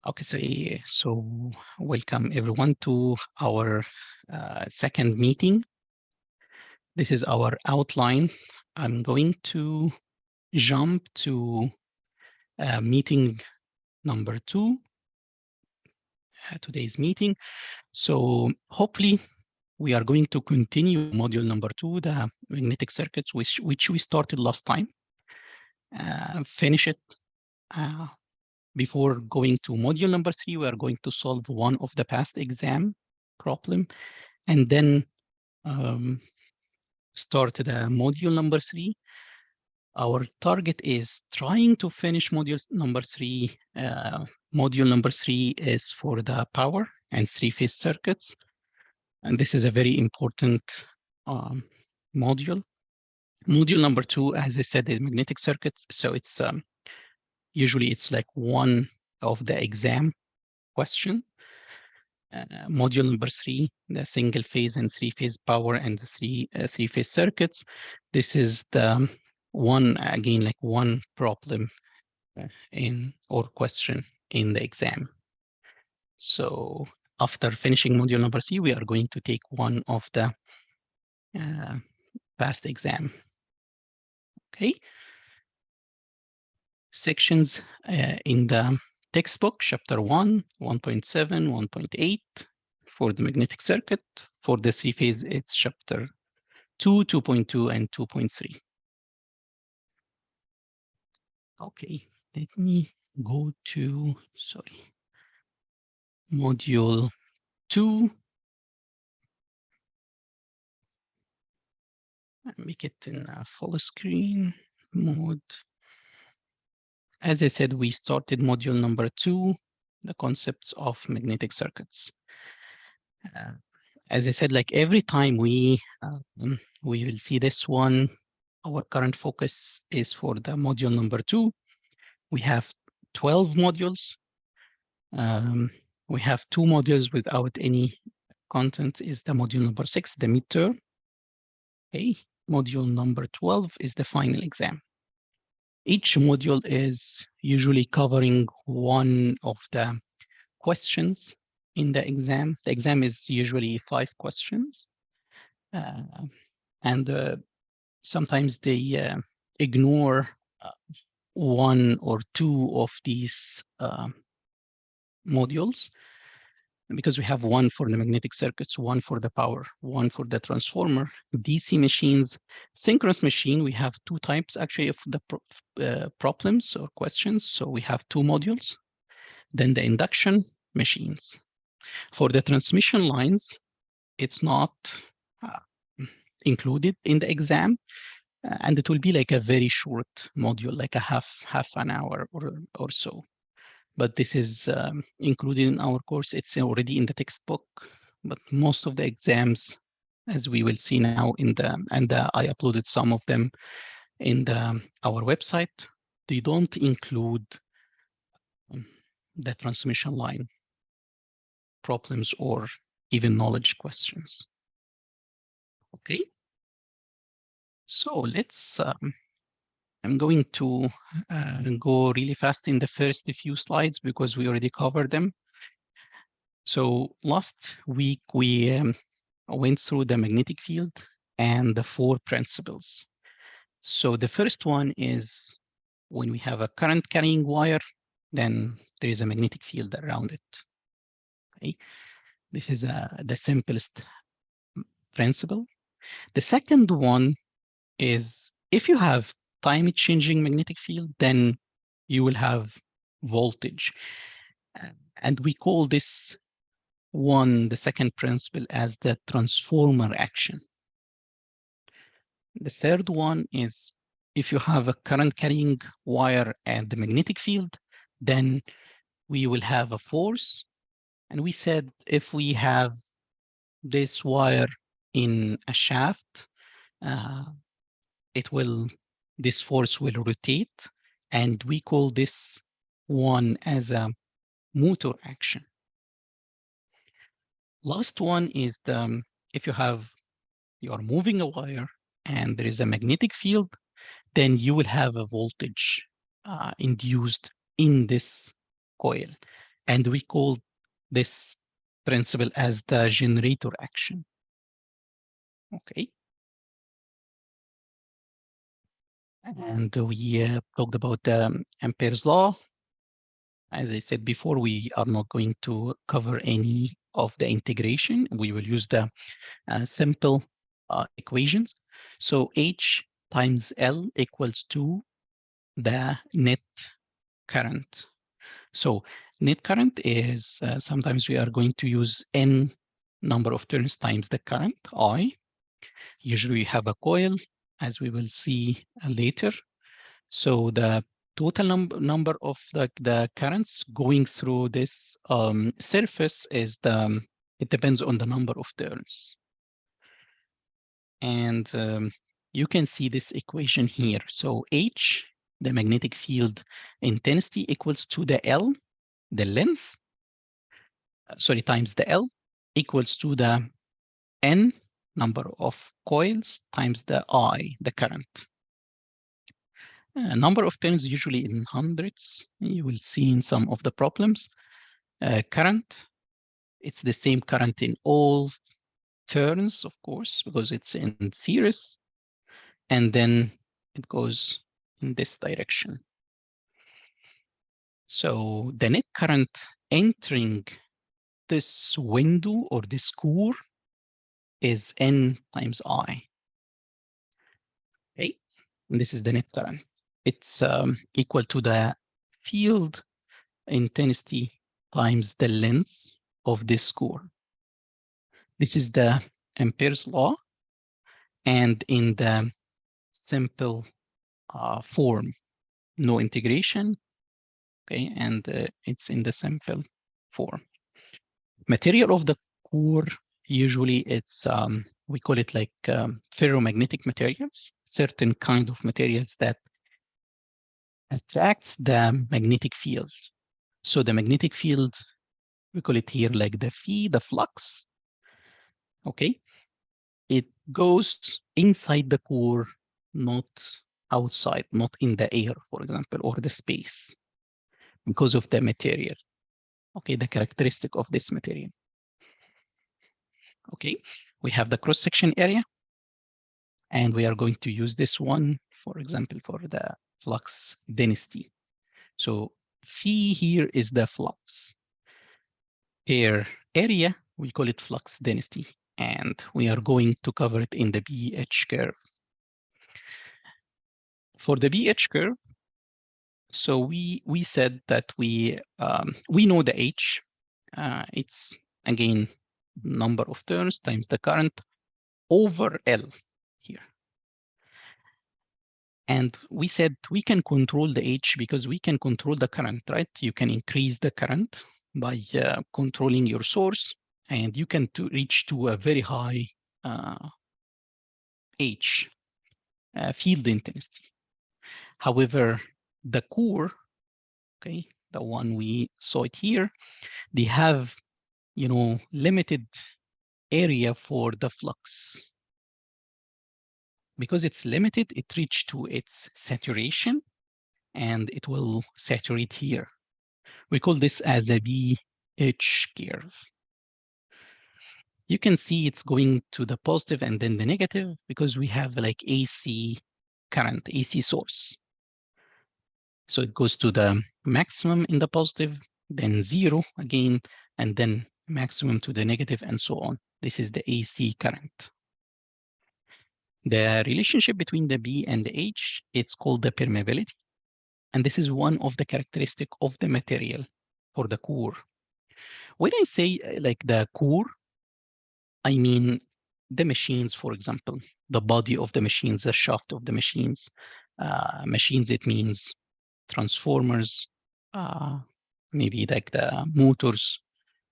Okay, so welcome everyone to our second meeting. This is our outline. I'm going to jump to meeting number 2, today's meeting. So hopefully we are going to continue module number 2, the magnetic circuits, which we started last time. Finish it. Before going to module number 3, we are going to solve one of the past exam problem, and then start the module number 3. Our target is trying to finish module number 3. Module number 3 is for the power and three-phase circuits, and this is a very important module. Module number 2, as I said, is magnetic circuits, so it's usually it's like one of the exam question. Module number 3, the single phase and three-phase power and the three-phase circuits. This is the one, again, like one problem in or question in the exam. So after finishing module number 3, we are going to take one of the past exam. Okay. Sections in the textbook, chapter 1, 1.7, 1.8 for the magnetic circuit. For the three-phase, it's chapter 2, 2.2, and 2.3. Okay, let me go to, module 2. Make it in a full screen mode. As I said, we started module number 2, the concepts of magnetic circuits. As I said, like every time we will see this one, our current focus is for the module number 2. We have 12 modules. We have 2 modules without any content is the module number 6, the midterm. Okay, module number 12 is the final exam. Each module is usually covering one of the questions in the exam. The exam is usually 5 questions. And sometimes they ignore 1 or 2 of these modules, because we have 1 for the magnetic circuits, 1 for the power, 1 for the transformer, DC machines, synchronous machine. We have 2 types actually of the problems or questions. So we have 2 modules. Then the induction machines. For the transmission lines, it's not included in the exam, and it will be like a very short module, like a half an hour or so. But this is included in our course. It's already in the textbook, but most of the exams, as we will see now I uploaded some of them in our website, they don't include the transmission line problems or even knowledge questions. Okay. So let's, I'm going to go really fast in the first few slides because we already covered them. So last week we went through the magnetic field and the 4 principles. So the first one is when we have a current carrying wire, then there is a magnetic field around it. Okay, this is the simplest principle. The second one is if you have time-changing magnetic field, then you will have voltage. And we call this one, the second principle, as the transformer action. The third one is if you have a current carrying wire and the magnetic field, then we will have a force. And we said if we have this wire in a shaft, this force will rotate, and we call this one as a motor action. Last one is if you are moving a wire and there is a magnetic field, then you will have a voltage induced in this coil. And we call this principle as the generator action. Okay. And we talked about Ampere's law. As I said before, we are not going to cover any of the integration. We will use the simple equations. So H times L equals to the net current. So net current is sometimes we are going to use N number of turns times the current, I. Usually we have a coil, as we will see later. So the total number of the currents going through this surface is it depends on the number of turns. And you can see this equation here. So H, the magnetic field intensity, equals to the L, the length, times the L, equals to the N number of coils times the I, the current. Number of turns usually in hundreds. You will see in some of the problems. Current, it's the same current in all turns, of course, because it's in series. And then it goes in this direction. So the net current entering this window or this core is N times I. Okay, and this is the net current. It's equal to the field intensity times the length of this core. This is the Ampere's law, and in the simple form, no integration, okay, and it's in the simple form. Material of the core, usually it's, we call it like ferromagnetic materials, certain kind of materials that attracts the magnetic field. So the magnetic field, we call it here like the phi, the flux, okay? It goes inside the core, not outside, not in the air, for example, or the space, because of the material, okay, the characteristic of this material. Okay, we have the cross-section area, and we are going to use this one, for example, for the flux density. So phi here is the flux. Per area, we call it flux density, and we are going to cover it in the BH curve. For the BH curve, so we said that we know the H. It's, again, number of turns times the current over L here. And we said we can control the H because we can control the current, right? You can increase the current by controlling your source, and you can reach to a very high H, field intensity. However, the core, okay, the one we saw it here, they have, you know, limited area for the flux. Because it's limited, it reached to its saturation, and it will saturate here. We call this as a BH curve. You can see it's going to the positive and then the negative because we have like AC current, AC source. So it goes to the maximum in the positive, then zero again, and then maximum to the negative, and so on. This is the AC current. The relationship between the B and the H, it's called the permeability. And this is one of the characteristics of the material for the core. When I say like the core, I mean the machines, for example, the body of the machines, the shaft of the machines. Machines, it means transformers, maybe like the motors,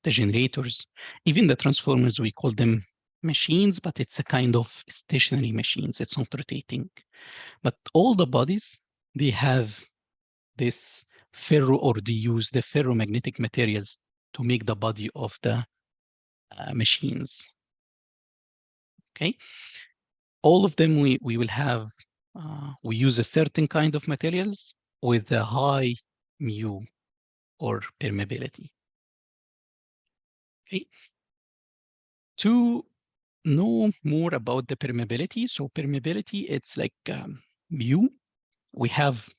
the generators. Even the transformers, we call them machines, but it's a kind of stationary machines. It's not rotating. But all the bodies, they have this ferro, or they use the ferromagnetic materials to make the body of the machines. Okay, all of them we will have, we use a certain kind of materials with a high mu or permeability. Okay. To know more about the permeability, so permeability, it's like mu. We have,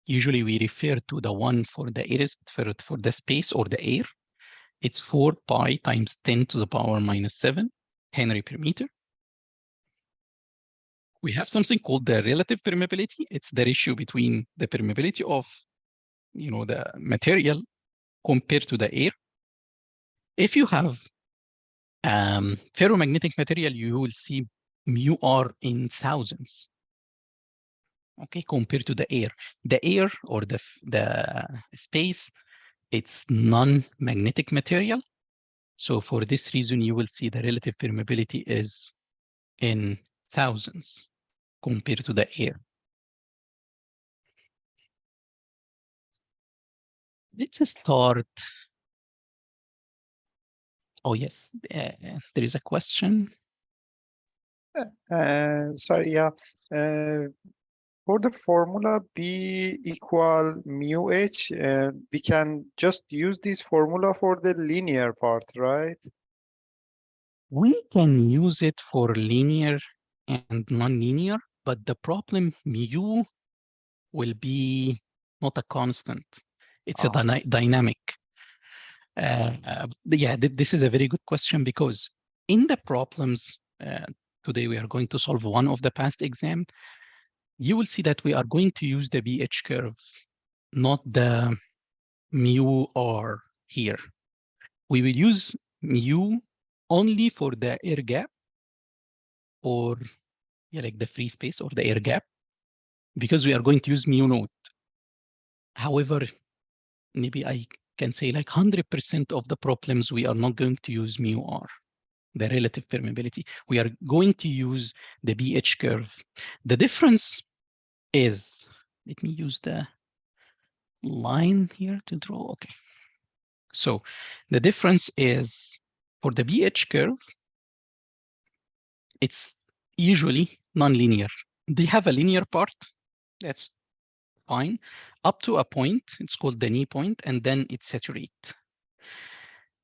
usually we refer to the one for the air, for the space or the air. It's 4 pi times 10 to the power minus 7 Henry per meter. We have something called the relative permeability. It's the ratio between the permeability of, the material compared to the air. If you have ferromagnetic material, you will see mu r in thousands. Okay, compared to the air. The air or the space, it's non-magnetic material. So for this reason, you will see the relative permeability is in thousands compared to the air. Let's start. Oh, yes, there is a question. Sorry, yeah. For the formula B equal mu H, we can just use this formula for the linear part, right? We can use it for linear and non-linear, but the problem, mu will be not a constant. It's a dynamic. Yeah, this is a very good question, because in the problems, today we are going to solve one of the past exam, you will see that we are going to use the BH curve, not the mu r here. We will use mu only for the air gap, or like the free space or the air gap, because we are going to use mu naught. However, maybe I can say like 100% of the problems, we are not going to use mu r, the relative permeability. We are going to use the BH curve. The difference is, let me use the line here to draw. Okay. So the difference is, for the BH curve, it's usually nonlinear. They have a linear part, that's fine, up to a point, it's called the knee point, and then it saturates.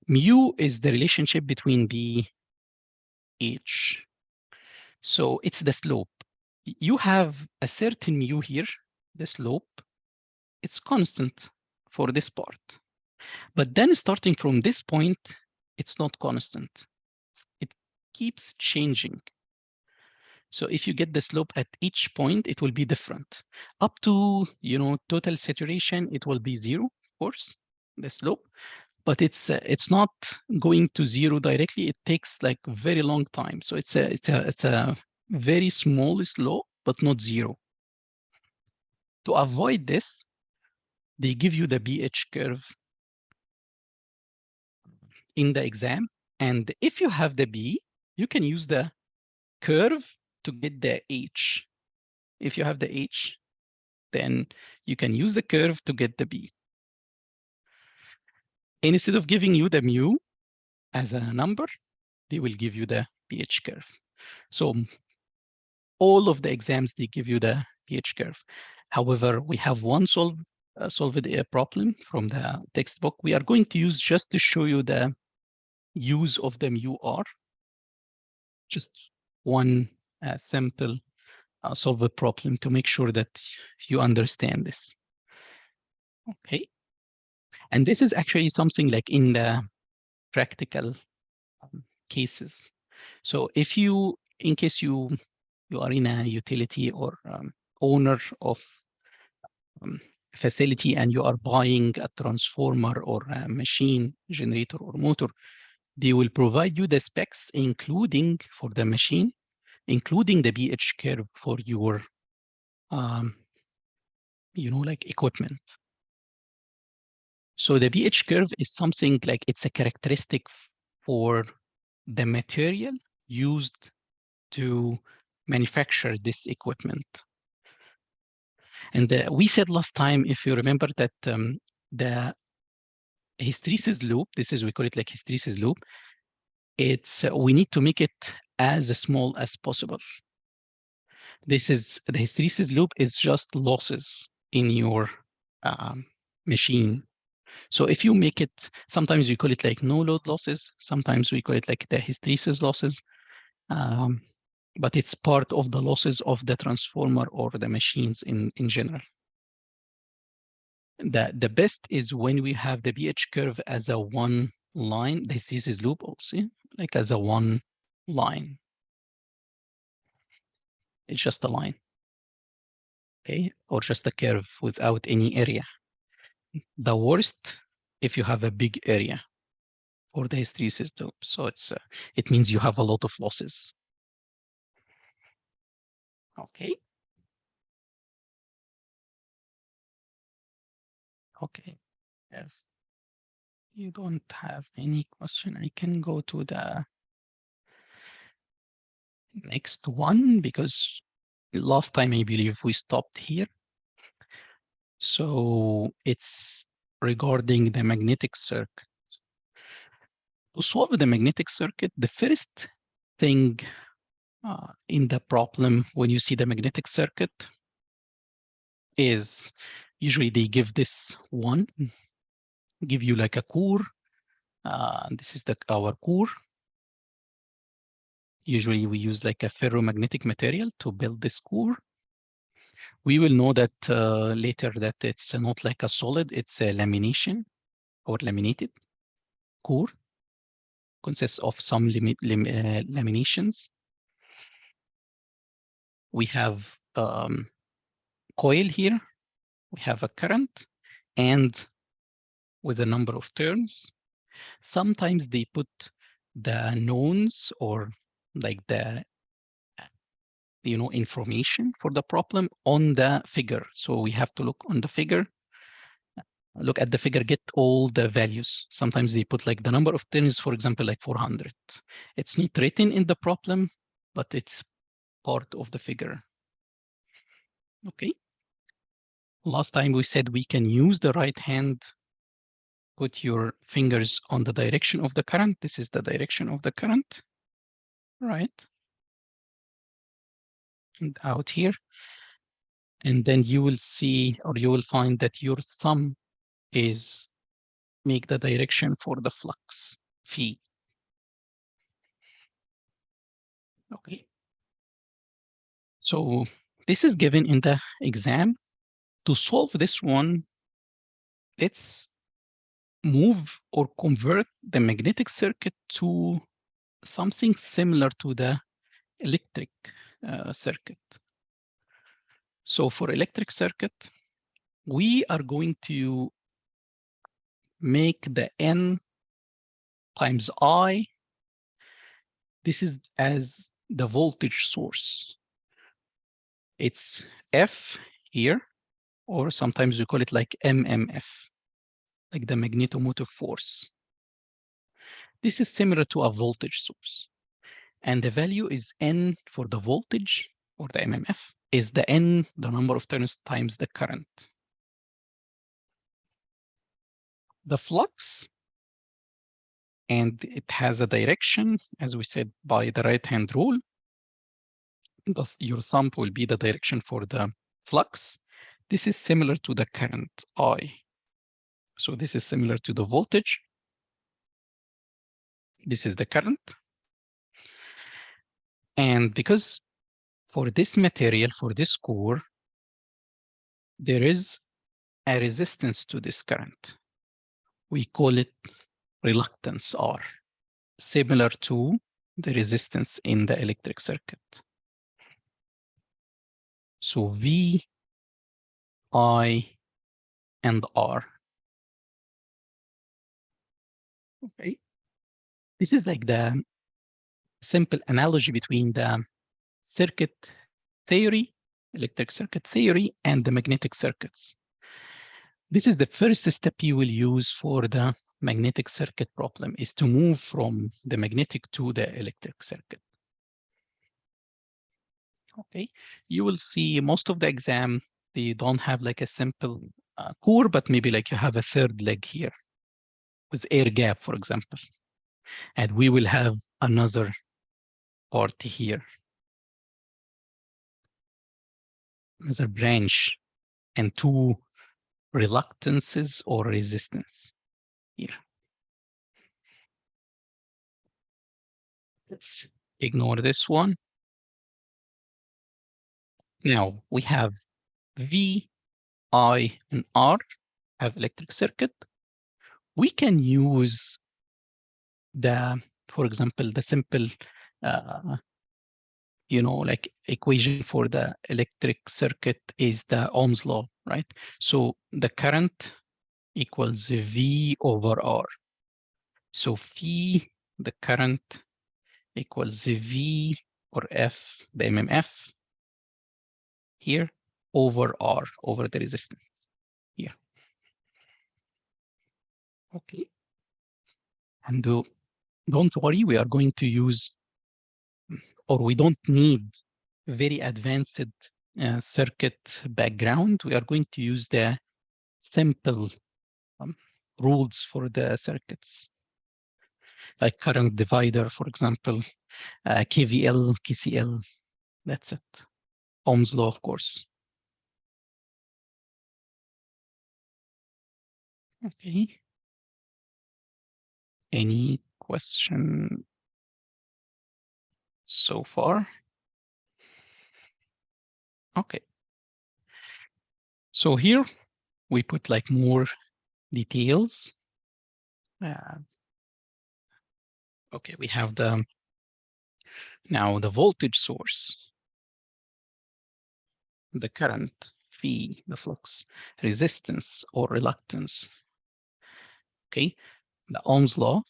Mu is the relationship between BH. So it's the slope. You have a certain mu here, the slope, it's constant for this part. But then starting from this point, it's not constant. It keeps changing. So if you get the slope at each point, it will be different. Up to, total saturation, it will be 0, of course, the slope. But it's not going to 0 directly. It takes like a very long time. So it's a very small slope, but not 0. To avoid this, they give you the BH curve in the exam. And if you have the B, you can use the curve to get the H. If you have the H, then you can use the curve to get the B. And instead of giving you the mu as a number, they will give you the BH curve. So all of the exams, they give you the BH curve. However, we have one solved problem from the textbook. We are going to use just to show you the use of the mu r. Just one simple solve a problem to make sure that you understand this. Okay. And this is actually something like in the practical cases. So if you, in case you are in a utility or owner of facility, and you are buying a transformer or a machine, generator or motor, they will provide you the specs, including for the machine, including the BH curve for your, like equipment. So the BH curve is something like, it's a characteristic for the material used to manufacture this equipment. And we said last time, if you remember, that the hysteresis loop, we call it like hysteresis loop, it's we need to make it as small as possible. The hysteresis loop is just losses in your machine. So if you make it, sometimes we call it like no load losses, sometimes we call it like the hysteresis losses, but it's part of the losses of the transformer or the machines in general. The best is when we have the pH curve as a one line, the hysteresis loop also, like as a one line. It's just a line, okay? Or just a curve without any area. The worst if you have a big area for the hysteresis loop. So it means you have a lot of losses. Okay. Okay. If you don't have any question, I can go to the next one because last time I believe we stopped here. So it's regarding the magnetic circuit. To solve the magnetic circuit, the first thing in the problem when you see the magnetic circuit is usually they give this one, give you like a core. This is our core. Usually we use like a ferromagnetic material to build this core. We will know that later that it's not like a solid, it's a lamination or laminated core. Consists of some laminations. We have coil here. We have a current and with a number of terms. Sometimes they put the knowns or like the information for the problem on the figure. So we have to look on the figure, look at the figure, get all the values. Sometimes they put like the number of turns, for example, like 400. It's not written in the problem, but it's part of the figure. Okay. Last time we said we can use the right hand, put your fingers on the direction of the current. This is the direction of the current, right? And out here. And then you will see, or you will find that your thumb is make the direction for the flux phi. Okay. So this is given in the exam. To solve this one, let's move or convert the magnetic circuit to something similar to the electric circuit. So for electric circuit, we are going to make the N times I. This is as the voltage source. It's F here, or sometimes we call it like MMF, like the magnetomotive force. This is similar to a voltage source. And the value is N for the voltage, or the MMF, is the N, the number of turns times the current. The flux, and it has a direction, as we said, by the right-hand rule. Your thumb will be the direction for the flux. This is similar to the current, I. So this is similar to the voltage. This is the current. And because for this material, for this core, there is a resistance to this current. We call it reluctance R, similar to the resistance in the electric circuit. So V, I, and R. Okay. This is like the simple analogy between the circuit theory, electric circuit theory, and the magnetic circuits. This is the first step you will use for the magnetic circuit problem, is to move from the magnetic to the electric circuit. Okay, you will see most of the exam, they don't have like a simple core, but maybe like you have a third leg here with air gap, for example. And we will have another part here, another branch, and two reluctances or resistance here. Let's ignore this one. Now we have V, I, and R have electric circuit. We can use for example, the simple, like equation for the electric circuit is the Ohm's law, right? So the current equals V over R. So phi, the current, equals V or F, the MMF here, over R, over the resistance here. Okay. And don't worry, we are going to use, or we don't need very advanced circuit background. We are going to use the simple rules for the circuits, like current divider, for example, KVL, KCL, that's it. Ohm's law, of course. Okay. Any question so far? Okay. So here we put like more details. Okay, we have now the voltage source, the current, phi, the flux, resistance or reluctance. Okay, the Ohm's law,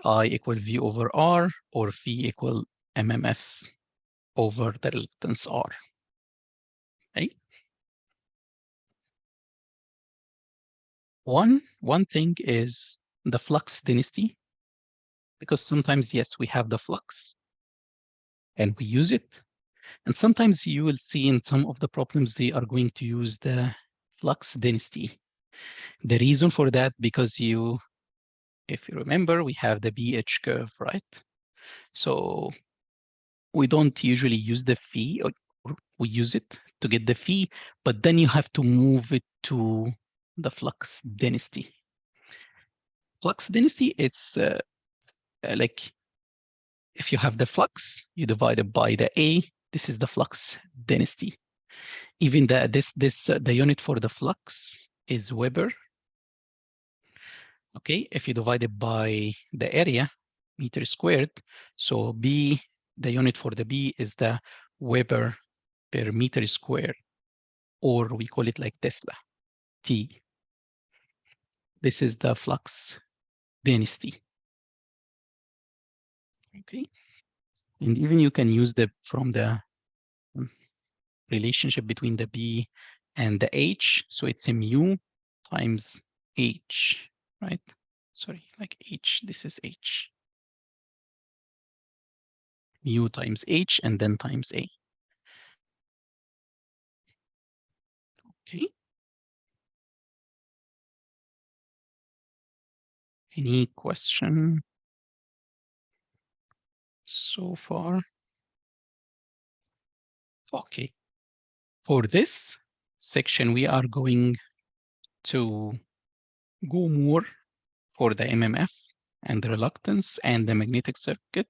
I equal V over R, or phi equal MMF over the reluctance R. Okay. One thing is the flux density, because sometimes, yes, we have the flux and we use it. And sometimes you will see in some of the problems, they are going to use the flux density. The reason for that, because if you remember, we have the BH curve, right? So we don't usually use the phi, or we use it to get the phi, but then you have to move it to the flux density. Flux density, it's like if you have the flux, you divide it by the A. This is the flux density. Even the unit for the flux is Weber. Okay, if you divide it by the area, meter squared, so B, the unit for the B is the Weber per meter squared, or we call it like Tesla, T. This is the flux density. Okay, and even you can use from the relationship between the B and the H, so it's a mu times H, right? Sorry, like H, this is H. Mu times H and then times A. Okay. Any question so far? Okay. For this section, we are going to go more for the MMF and the reluctance and the magnetic circuit.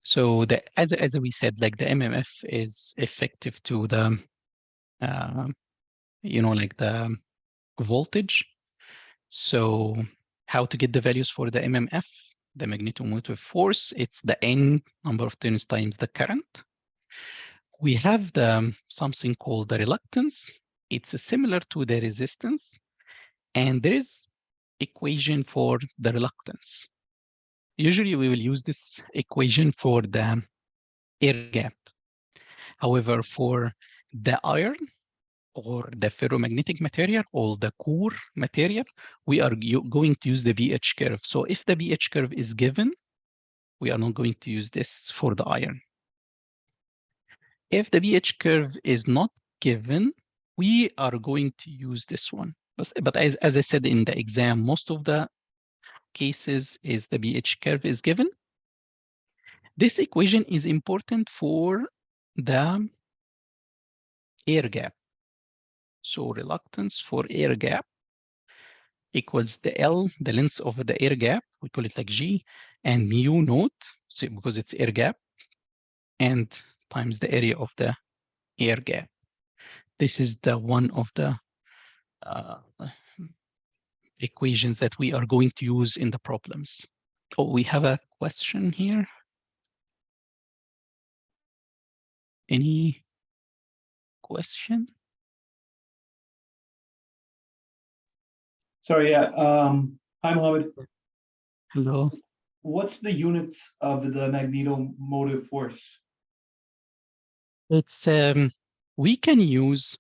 So as we said, like the MMF is effective to the, like the voltage. So how to get the values for the MMF, the magnetomotive force, it's the N number of turns times the current. We have something called the reluctance. It's similar to the resistance, and there is equation for the reluctance. Usually we will use this equation for the air gap. However, for the iron or the ferromagnetic material or the core material, we are going to use the BH curve. So if the BH curve is given, we are not going to use this for the iron. If the BH curve is not given, we are going to use this one. But as I said in the exam, most of the cases is the BH curve is given. This equation is important for the air gap. So reluctance for air gap equals the L, the length of the air gap, we call it like G, and mu naught, so because it's air gap, and times the area of the air gap. This is the one of the equations that we are going to use in the problems. Oh, we have a question here. Any question? Sorry, yeah. Hi, Mohammed. Hello. What's the units of the magnetomotive force? It's we can use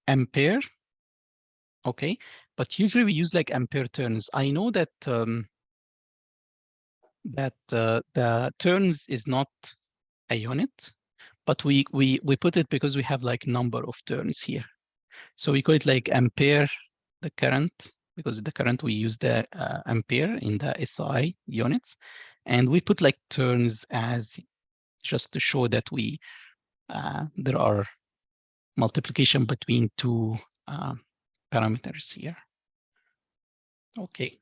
ampere, okay, but usually we use like ampere turns. I know that the turns is not a unit, but we put it because we have like number of turns here. So we call it like ampere, the current, because the current we use the ampere in the SI units, and we put like turns as just to show that we there are multiplication between two parameters here. Okay.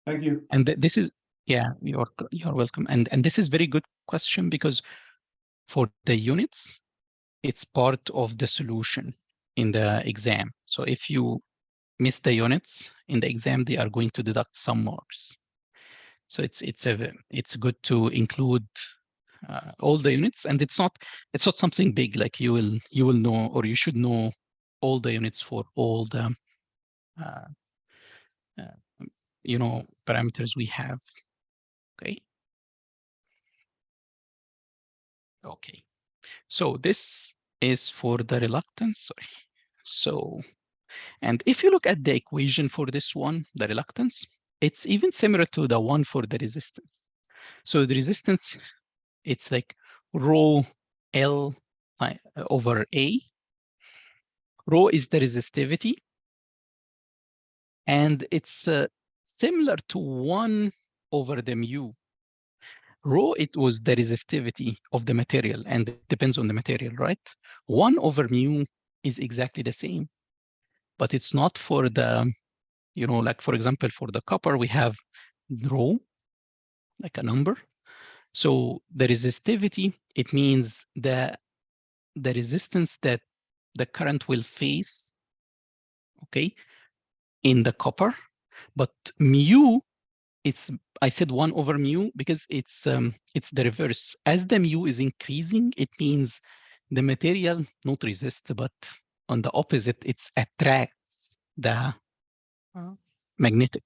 Thank you. And this is, yeah, you're welcome. And this is very good question because for the units, it's part of the solution in the exam. So if you miss the units in the exam, they are going to deduct some marks. So it's good to include all the units, and it's not something big. Like you will know, or you should know all the units for all the parameters we have. Okay. Okay. So this is for the reluctance. Sorry. So, and if you look at the equation for this one, the reluctance, it's even similar to the one for the resistance. So the resistance, it's like rho L over A. Rho is the resistivity. And it's similar to 1 over the mu. Rho, it was the resistivity of the material, and it depends on the material, right? 1 over mu is exactly the same, but it's not for the, like for example, for the copper, we have rho, like a number. So the resistivity, it means the resistance that the current will face, okay, in the copper. But mu, I said 1 over mu because it's the reverse. As the mu is increasing, it means the material not resist, but on the opposite, it attracts the magnetic.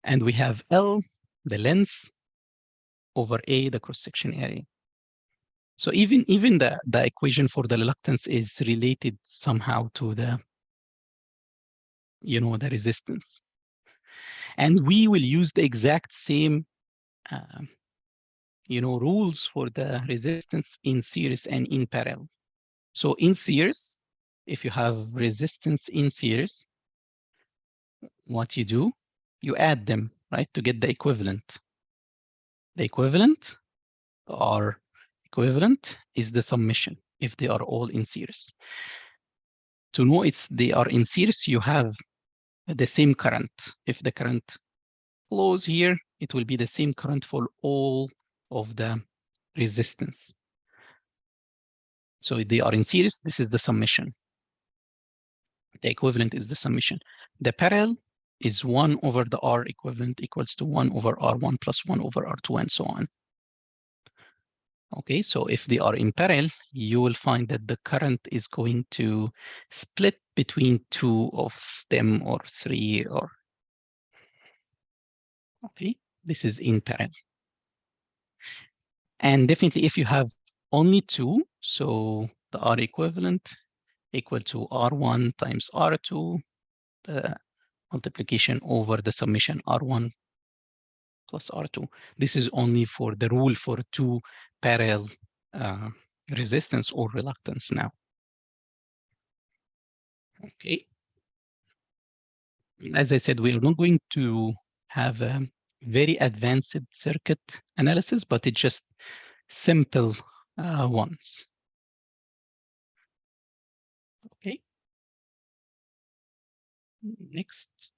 And we have L, the length, over A, the cross-section area. So even the equation for the reluctance is related somehow to the, the resistance. And we will use the exact same rules for the resistance in series and in parallel. So in series, if you have resistance in series, what you do, you add them, right, to get the equivalent. The equivalent is the summation if they are all in series. To know they are in series, you have the same current. If the current flows here, it will be the same current for all of the resistance. So if they are in series, this is the summation. The equivalent is the summation. The parallel is 1 over the R equivalent equals to 1 over R1 plus 1 over R2 and so on. Okay, so if they are in parallel, you will find that the current is going to split between 2 of them or 3 or, okay, this is in parallel. And definitely if you have only 2, so the R equivalent equal to R1 times R2, the multiplication over the summation R1 plus R2. This is only for the rule for 2 parallel resistance or reluctance now. Okay. As I said, we are not going to have a very advanced circuit analysis, but it's just simple ones. Okay. Next.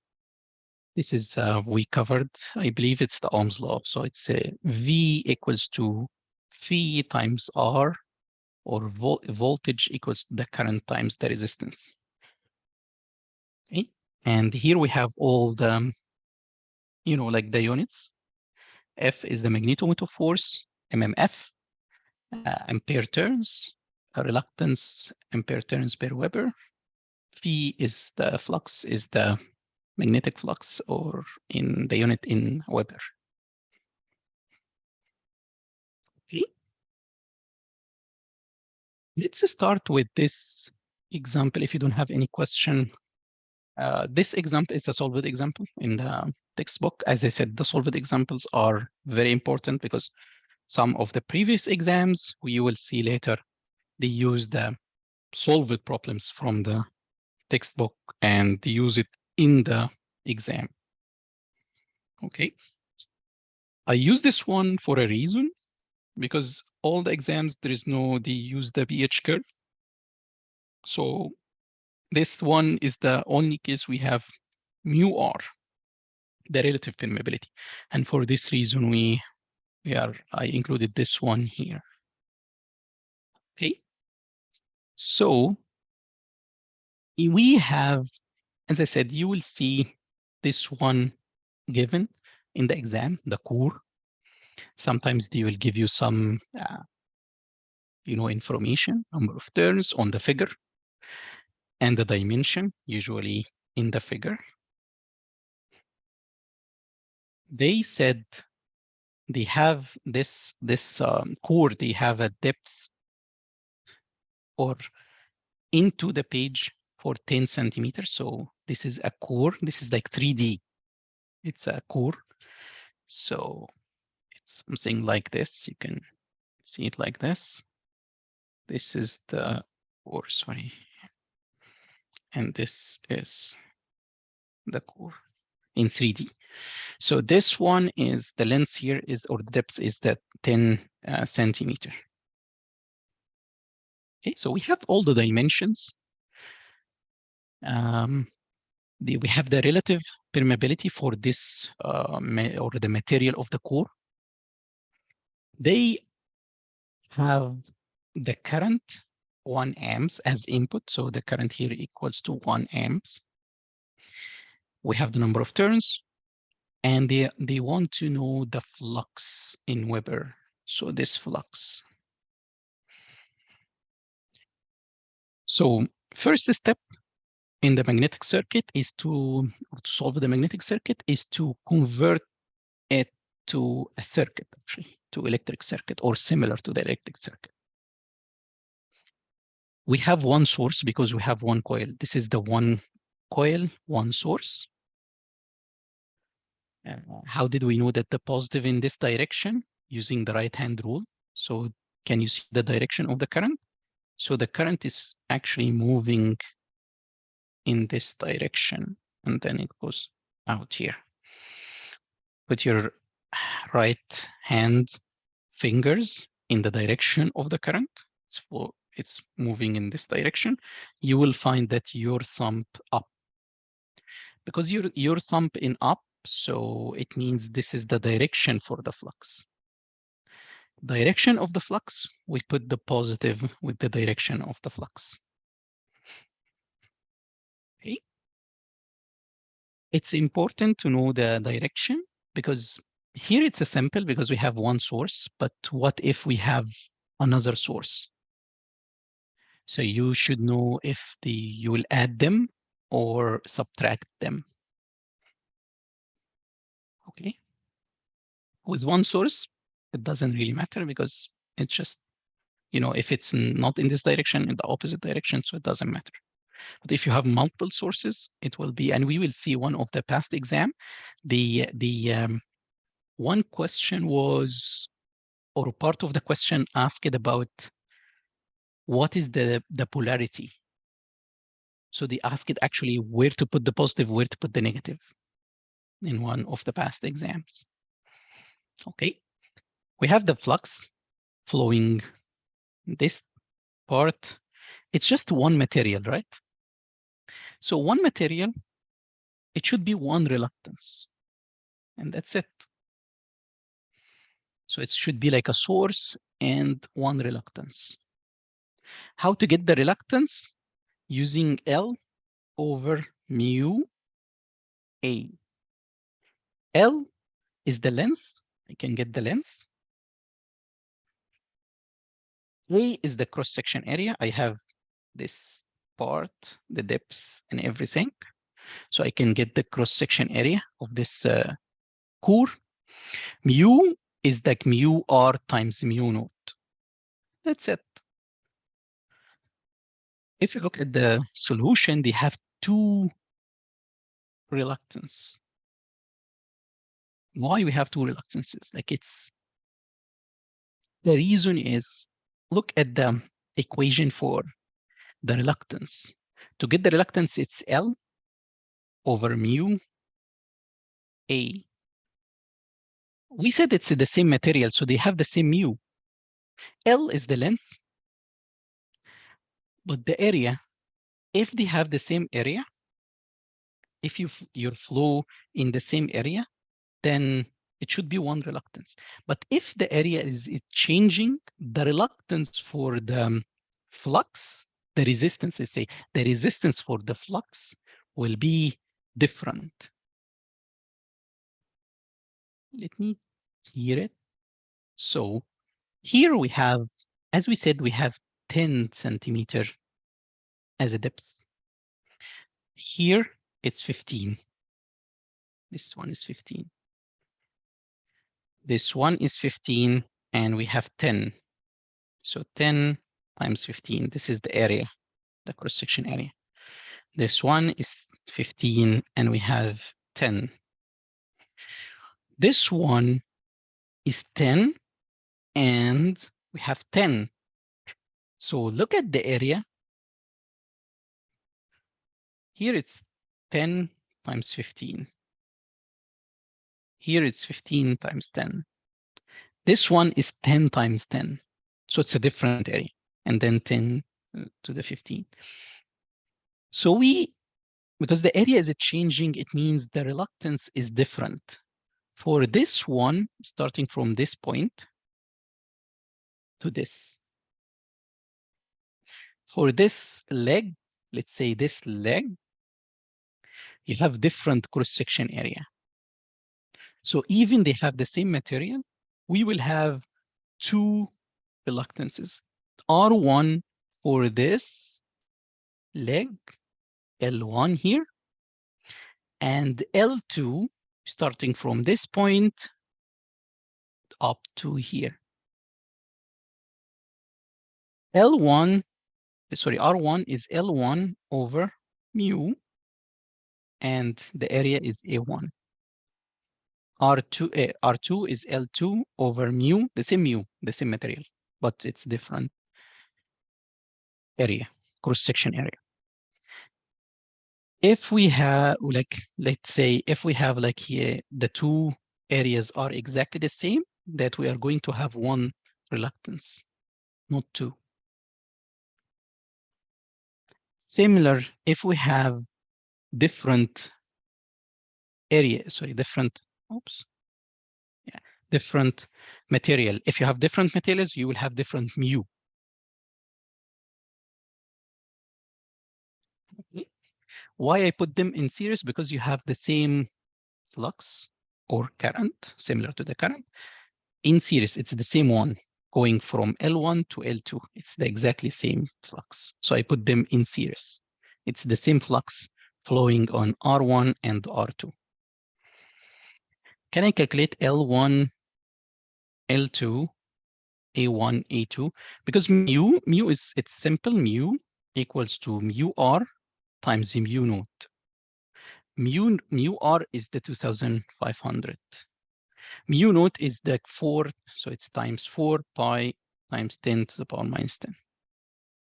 This is, we covered, I believe it's the Ohm's law. So it's V equals to phi times R, or voltage equals the current times the resistance. Okay. And here we have all the, like the units. F is the magnetometer force, MMF, ampere turns, reluctance, ampere turns per Weber. Phi is the flux, is the magnetic flux, or in the unit in Weber. Okay. Let's start with this example. If you don't have any question, this example is a solved example in the textbook. As I said, the solved examples are very important because some of the previous exams, we will see later, they use the solved problems from the textbook and use it in the exam. Okay. I use this one for a reason, because all the exams, they use the pH curve. So this one is the only case we have mu R, the relative permeability. And for this reason, I included this one here. Okay. So we have, as I said, you will see this one given in the exam, the core. Sometimes they will give you some, information, number of turns on the figure, and the dimension, usually in the figure. They said they have this core, they have a depth or into the page for 10 centimeters. So this is a core. This is like 3D. It's a core. So it's something like this. You can see it like this. This is the core, sorry. And this is the core in 3D. So this one is the length here is, or the depth is that 10 centimeter. Okay, so we have all the dimensions. We have the relative permeability for this, or the material of the core. They have the current 1 amps as input. So the current here equals to 1 amps. We have the number of turns, and they want to know the flux in Weber. So this flux. So first step in the magnetic circuit is to solve the magnetic circuit is to convert it to a circuit, actually, to electric circuit, or similar to the electric circuit. We have one source because we have one coil. This is the one coil, one source. How did we know that the positive in this direction? Using the right-hand rule. So can you see the direction of the current? So the current is actually moving in this direction, and then it goes out here. Put your right hand fingers in the direction of the current. It's moving in this direction. You will find that your thumb up. Because your thumb in up, so it means this is the direction for the flux. Direction of the flux, we put the positive with the direction of the flux. Okay. It's important to know the direction, because here it's a simple because we have one source, but what if we have another source? So you should know if you will add them or subtract them. Okay. With one source, it doesn't really matter because it's just, if it's not in this direction, in the opposite direction, so it doesn't matter. But if you have multiple sources, it will be, and we will see one of the past exam, one question was, or part of the question asked about what is the polarity. So they asked it actually where to put the positive, where to put the negative in one of the past exams. Okay, we have the flux flowing this part. It's just one material, right? So one material it should be one reluctance, and that's it. So it should be like a source and one reluctance. How to get the reluctance? Using L over mu A. L is the length. I can get the length. A is the cross-section area. I have this part, the depth and everything. So I can get the cross-section area of this core. Mu is like mu R times mu naught. That's it. If you look at the solution, they have two reluctance. Why we have two reluctances? Like the reason is, look at the equation for the reluctance. To get the reluctance, it's L over mu A. We said it's the same material, so they have the same mu. L is the length, but the area, if they have the same area, if your flow in the same area, then it should be one reluctance. But if the area is changing, the reluctance for the flux, the resistance, let's say, the resistance for the flux will be different. Let me clear it. So here we have, as we said, we have 10 centimeter as a depth. Here it's 15. This one is 15. This one is 15, and we have 10. So 10 times 15, this is the area, the cross-section area. This one is 15, and we have 10. This one is 10, and we have 10. So look at the area. Here it's 10 times 15. Here it's 15 times 10. This one is 10 times 10. So it's a different area. And then 10 to the 15. So because the area is changing, it means the reluctance is different. For this one, starting from this point to this. For this leg, let's say this leg, you have different cross-section area. So even they have the same material, we will have two reluctances. R1 for this leg, L1 here, and L2 starting from this point up to here. R1 is L1 over mu, and the area is A1. R2 is L2 over mu, the same material, but it's different area, cross-section area. If we have, like, let's say, if we have like here, the two areas are exactly the same, that we are going to have one reluctance, not two. Similar, if we have different different material. If you have different materials, you will have different mu. Why I put them in series? Because you have the same flux or current, similar to the current. In series, it's the same one going from L1 to L2. It's the exactly same flux. So I put them in series. It's the same flux flowing on R1 and R2. Can I calculate L1, L2, A1, A2? Because mu is, it's simple, mu equals to mu R times the mu naught. Mu R is the 2,500. Mu naught is the 4, so it's times 4 pi times 10 to the power minus 10,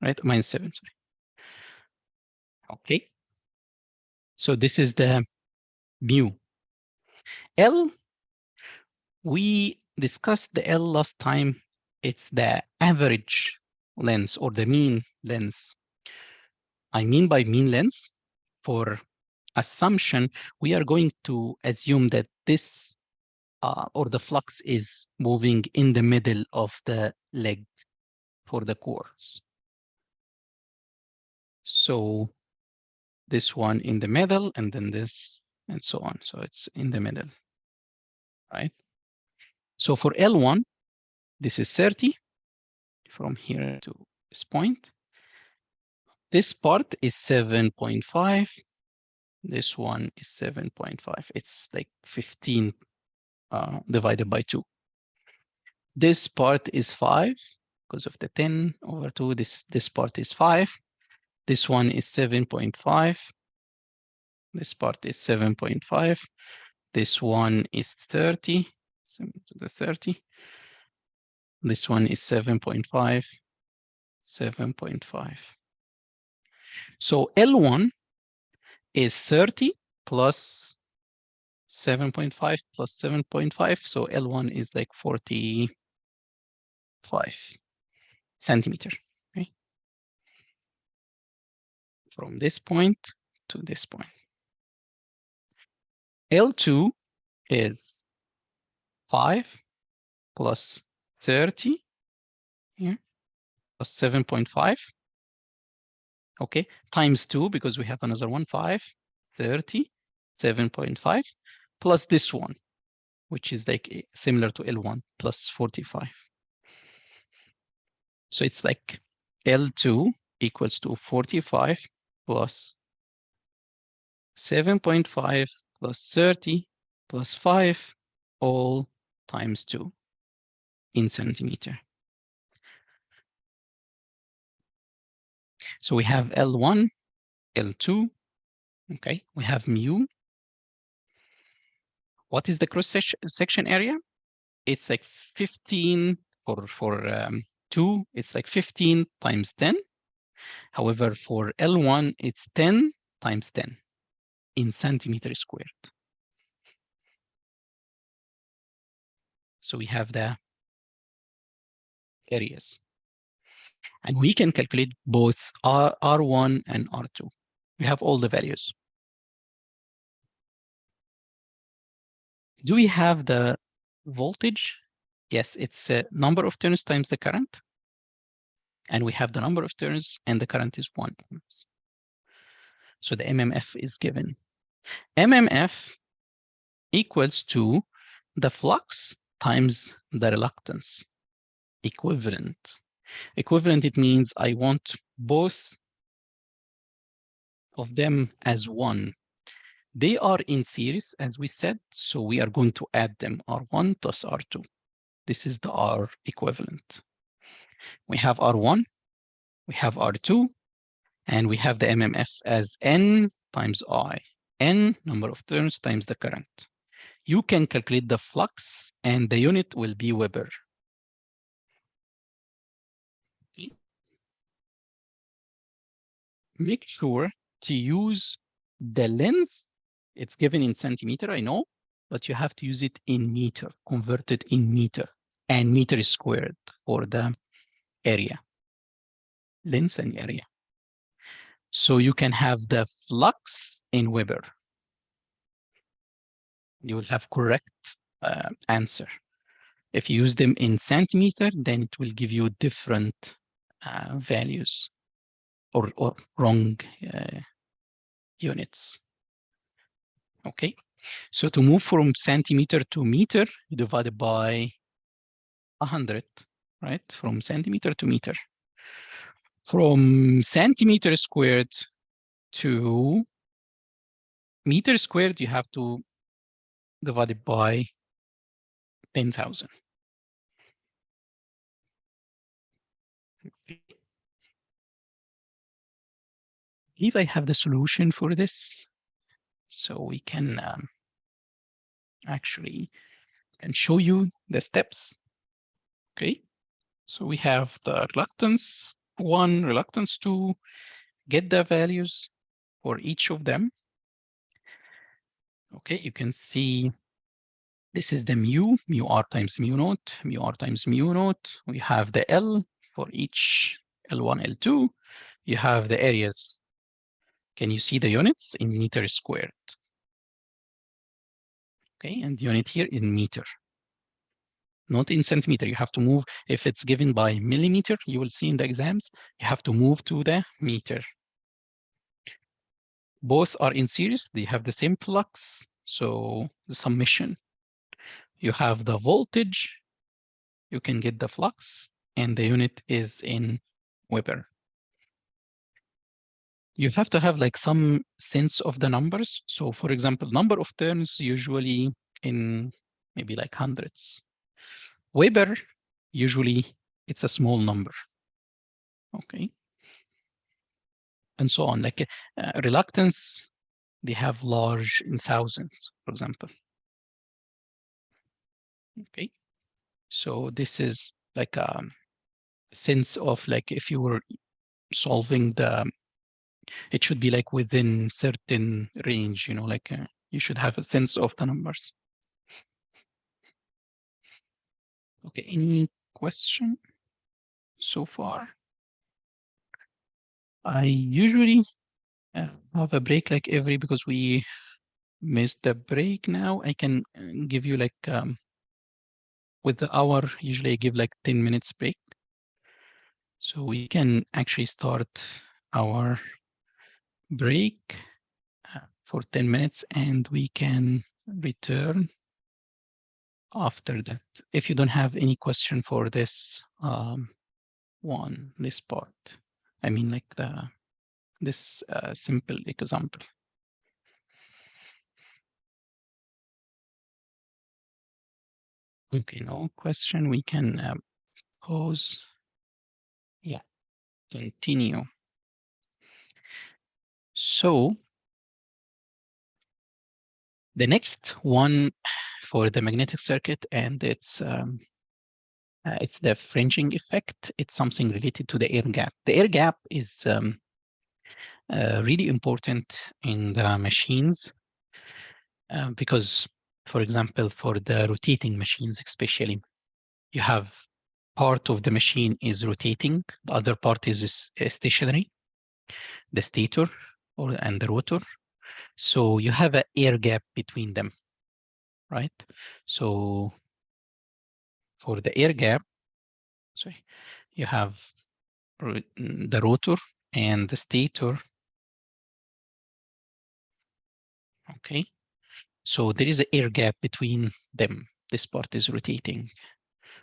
right? Minus 7, sorry. Okay. So this is the mu. L, we discussed the L last time. It's the average length or the mean length. I mean by mean length, for assumption, we are going to assume that this or the flux is moving in the middle of the leg for the course. So this one in the middle, and then this, and so on. So it's in the middle, right? So for L1, this is 30 from here to this point. This part is 7.5. This one is 7.5. It's like 15 divided by 2. This part is 5 because of the 10 over 2. This part is 5. This one is 7.5. This part is 7.5. This one is 30. 7 to the 30. This one is 7.5. 7.5. So L1 is 30 plus 7.5 plus 7.5. So L1 is like 45 centimeter. Okay? From this point to this point. L2 is 5 plus 30 here plus 7.5. Okay, times 2 because we have another one, 5, 30, 7.5 plus this one, which is like similar to L1 plus 45. So it's like L2 equals to 45 plus 7.5 plus 30 plus 5 all times 2 in centimeter. So we have L1, L2, okay, we have mu. What is the cross-section area? It's like 15 for 2, it's like 15 times 10. However, for L1, it's 10 times 10 in centimeter squared. So we have the areas. And we can calculate both R1 and R2. We have all the values. Do we have the voltage? Yes, it's a number of turns times the current. And we have the number of turns and the current is 1 amps. So the MMF is given. MMF equals to the flux times the reluctance. Equivalent. Equivalent, it means I want both of them as one. They are in series, as we said, so we are going to add them, R1 plus R2. This is the R equivalent. We have R1, we have R2, and we have the MMF as N times I. N, number of turns, times the current. You can calculate the flux, and the unit will be Weber. Make sure to use the length. It's given in centimeter, I know, but you have to use it in meter, converted in meter, and meter is squared for the area, length and area. So you can have the flux in Weber. You will have correct answer. If you use them in centimeter, then it will give you different values or wrong units. Okay, so to move from centimeter to meter, you divide it by 100, right? From centimeter to meter. From centimeter squared to meter squared, you have to divide it by 10,000. If I have the solution for this, so we can actually show you the steps. Okay, so we have the reluctance 1, reluctance 2, get the values for each of them. Okay, you can see this is the mu r times mu r times mu naught. We have the L for each L1, L2. You have the areas. Can you see the units in meters squared? Okay, and the unit here in meter, not in centimeter. You have to move. If it's given by millimeter, you will see in the exams, you have to move to the meter. Both are in series. They have the same flux. So the summation, you have the voltage, you can get the flux, and the unit is in Weber. You have to have like some sense of the numbers. So for example, number of turns usually in maybe like hundreds. Weber, usually it's a small number. Okay. And so on, like reluctance, they have large in thousands, for example. Okay. So this is like a sense of like if you were solving the, it should be like within certain range, you know, like you should have a sense of the numbers. Okay, any question so far? I usually have a break like every, because we missed the break now. I can give you like, with the hour, usually I give like 10 minutes break. So we can actually start our break for 10 minutes and we can return after that. If you don't have any question for this this part, I mean like this simple example. Okay, no question, we can pause. Yeah, continue. So the next one for the magnetic circuit, and it's the fringing effect. It's something related to the air gap. The air gap is really important in the machines because, for example, for the rotating machines especially, you have part of the machine is rotating, the other part is stationary, the stator and the rotor. So you have an air gap between them, right? So for the air gap, sorry, you have the rotor and the stator. Okay, so there is an air gap between them. This part is rotating.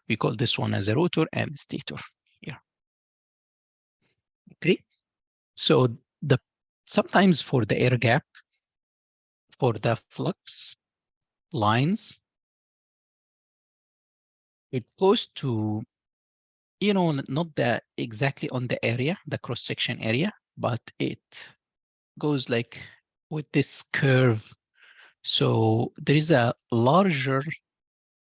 We call this one as a rotor and stator here. Okay, so sometimes for the air gap, for the flux lines, it goes to, you know, not exactly on the area, the cross-section area, but it goes like with this curve. So there is a larger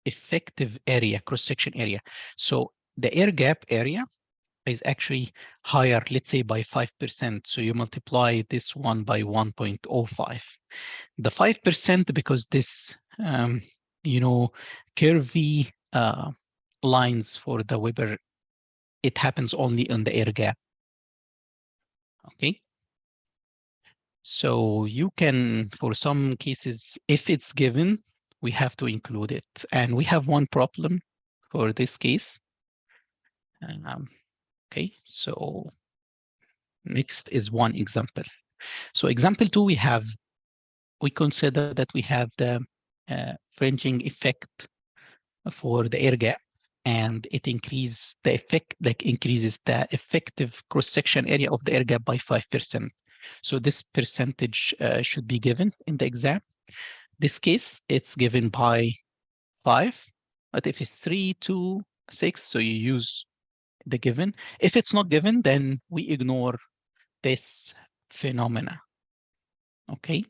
effective area, cross-section area. So the air gap area is actually higher, let's say by 5%. So you multiply this one by 1.05. The 5% because this, you know, curvy lines for the Weber, it happens only on the air gap. Okay. So you can, for some cases, if it's given, we have to include it. And we have one problem for this case. Okay, so next is one example. So example 2, we consider that we have the fringing effect for the air gap, and it increases the effective cross-section area of the air gap by 5%. So this percentage should be given in the exam. This case, it's given by 5, but if it's 3, 2, 6, so you use the given. If it's not given, then we ignore this phenomena. Okay.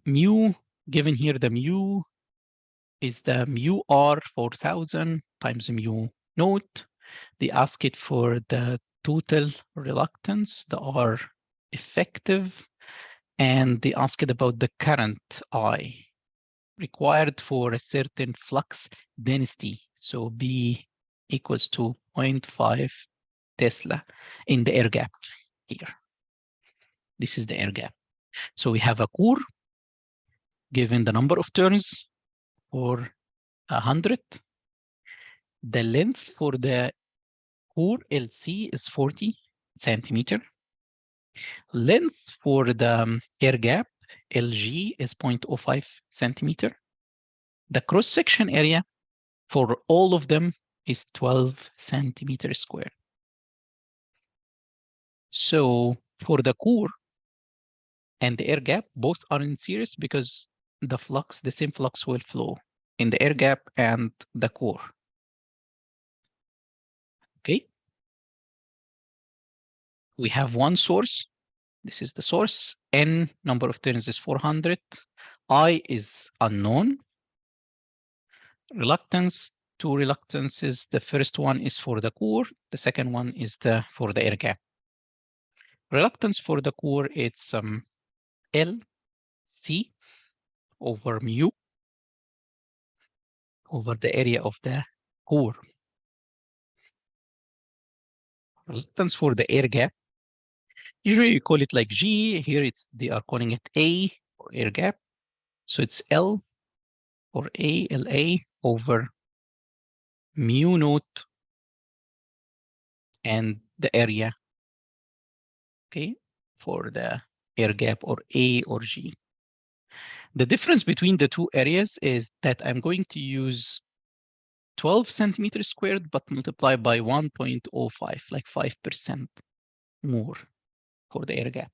Mu, given here, the mu is the mu r 4,000 times mu naught. They ask it for the total reluctance, the R effective, and they ask it about the current I required for a certain flux density. So B equals to 0.5 Tesla in the air gap here. This is the air gap. So we have a core given the number of turns for 100. The length for the core LC is 40 centimeter. Length for the air gap LG is 0.05 centimeter. The cross-section area for all of them is 12 centimeters squared. So for the core and the air gap, both are in series because the flux, the same flux will flow in the air gap and the core. Okay. We have one source. This is the source. N number of turns is 400. I is unknown. Reluctance, two reluctances. The first one is for the core. The second one is for the air gap. Reluctance for the core, it's LC over mu over the area of the core. Reluctance for the air gap, usually you call it like G. Here they are calling it A for air gap. So it's L or A, LA over mu naught and the area, okay, for the air gap or A or G. The difference between the two areas is that I'm going to use 12 centimeters squared, but multiply by 1.05, like 5% more for the air gap.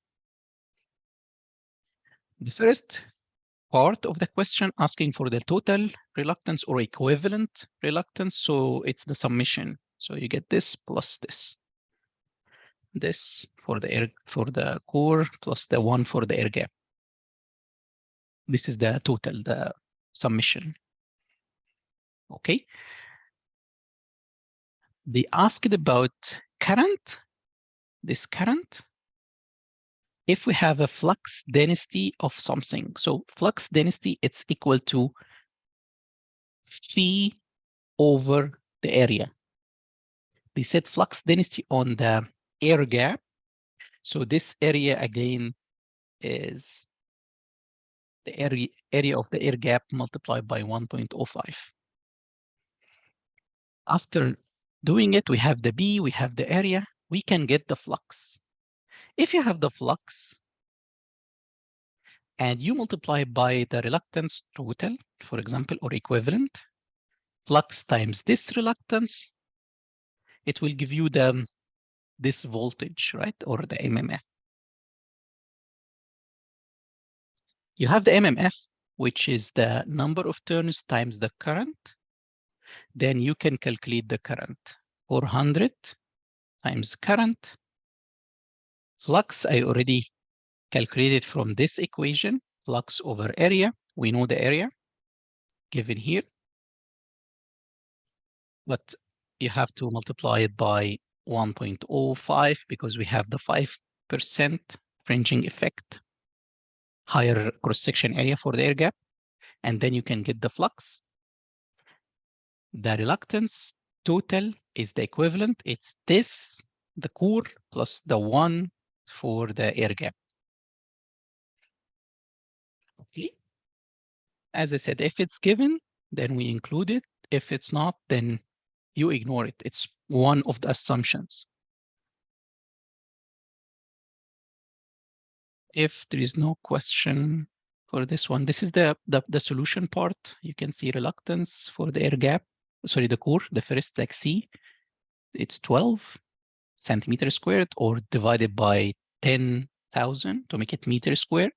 The first part of the question asking for the total reluctance or equivalent reluctance, so it's the summation. So you get this plus this. This for the core plus the one for the air gap. This is the total, the summation. Okay. They asked about current. This current, if we have a flux density of something, so flux density, it's equal to phi over the area. They said flux density on the air gap. So this area again is the area of the air gap multiplied by 1.05. After doing it, we have the B, we have the area, we can get the flux. If you have the flux and you multiply by the reluctance total, for example, or equivalent, flux times this reluctance, it will give you this voltage, right? Or the MMF. You have the MMF, which is the number of turns times the current. Then you can calculate the current. 400 times current. Flux, I already calculated from this equation, flux over area. We know the area given here. But you have to multiply it by 1.05 because we have the 5% fringing effect, higher cross-section area for the air gap, and then you can get the flux. The reluctance total is the equivalent. It's this, the core, plus the one for the air gap. Okay. As I said, if it's given, then we include it. If it's not, then you ignore it. It's one of the assumptions. If there is no question for this one, this is the solution part. You can see reluctance for the air gap, sorry, the core, the first like C, it's 12 centimeters squared or divided by 10,000 to make it meter squared.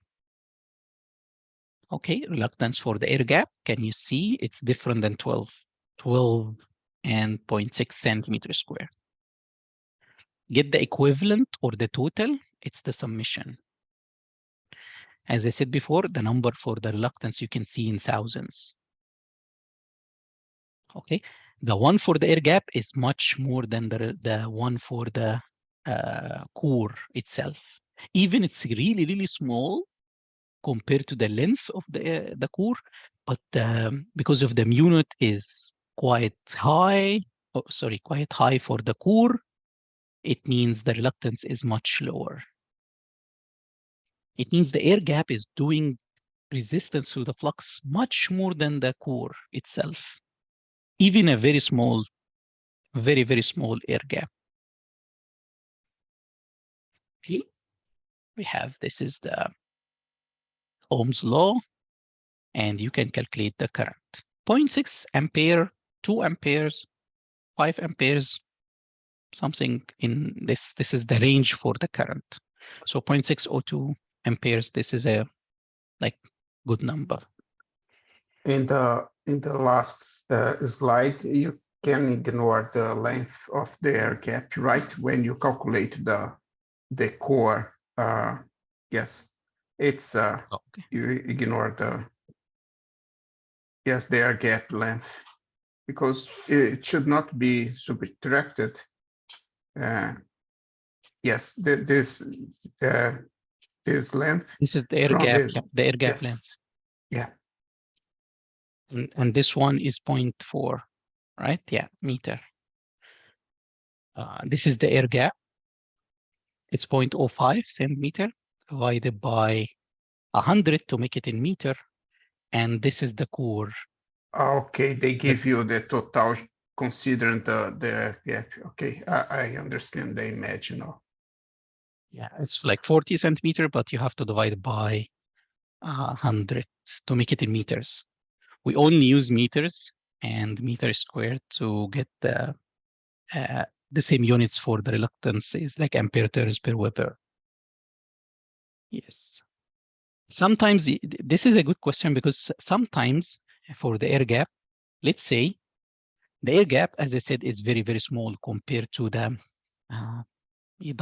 Okay, reluctance for the air gap, can you see it's different than 12 and 0.6 centimeters squared. Get the equivalent or the total, it's the summation. As I said before, the number for the reluctance you can see in thousands. Okay, the one for the air gap is much more than the one for the core itself. Even it's really, really small compared to the length of the core, but because of the mu naught is quite high, quite high for the core, it means the reluctance is much lower. It means the air gap is doing resistance to the flux much more than the core itself. Even a very small, very, very small air gap. Okay. We have, this is the Ohm's law, and you can calculate the current. 0.6 ampere, 2 amperes, 5 amperes, something in this. This is the range for the current. So 0.602 amperes, this is a like good number. In the last slide, you can ignore the length of the air gap, right? When you calculate the core, yes, it's Okay. you ignore the the air gap length because it should not be subtracted. Yes, this length. This is the air From gap, this, yeah, the air gap yes. length. Yeah. And this one is 0.4, right? Yeah, meter. This is the air gap. It's 0.05 centimeter divided by 100 to make it in meter. And this is the core. Okay, they give you the total considering the gap. Okay, I understand the image now. Yeah, it's like 40 centimeter, but you have to divide by 100 to make it in meters. We only use meters and meter squared to get the same units for the reluctance is like ampere turns per Weber. Yes. Sometimes this is a good question because sometimes for the air gap, let's say the air gap, as I said, is very, very small compared to the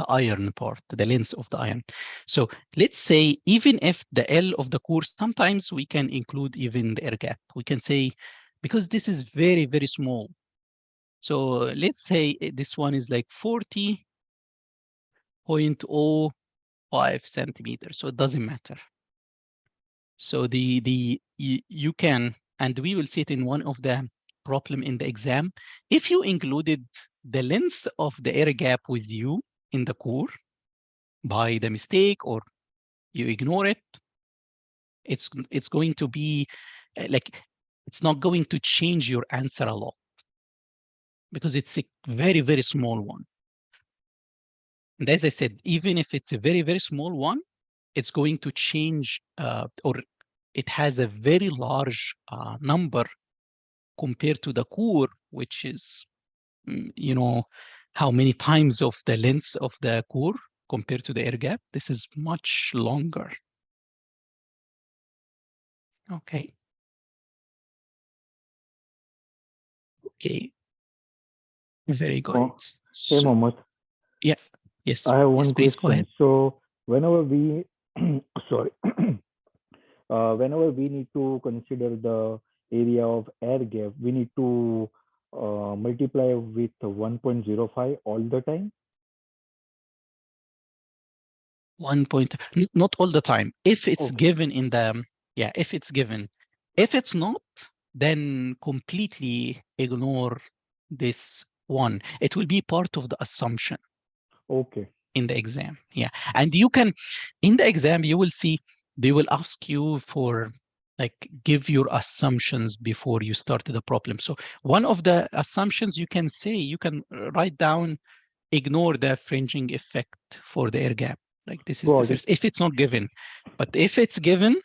iron part, the length of the iron. So let's say even if the L of the core, sometimes we can include even the air gap. We can say, because this is very, very small. So let's say this one is like 40.05 centimeters. So it doesn't matter. So you can, and we will see it in one of the problem in the exam. If you included the length of the air gap with you in the core by the mistake, or you ignore it, it's going to be like, it's not going to change your answer a lot because it's a very, very small one. And as I said, even if it's a very, very small one, it's going to change or it has a very large number compared to the core, which is, you know, how many times of the length of the core compared to the air gap. This is much longer. Okay. Okay. Very good. Hey, So, Mohammed, yeah. Yes. I have Yes, one please go ahead. question. So whenever we, sorry, whenever we need to consider the area of air gap, we need to multiply with 1.05 all the time. 1 point, not all the time. If it's Okay. given in the, yeah, if it's given. If it's not, then completely ignore this one. It will be part of the assumption Okay. in the exam. Yeah. And you can, in the exam, you will see, they will ask you for, like, give your assumptions before you start the problem. So one of the assumptions you can say, you can write down, ignore the fringing effect for the air gap. Like this is the Got it. first, if it's not given. But if it's given,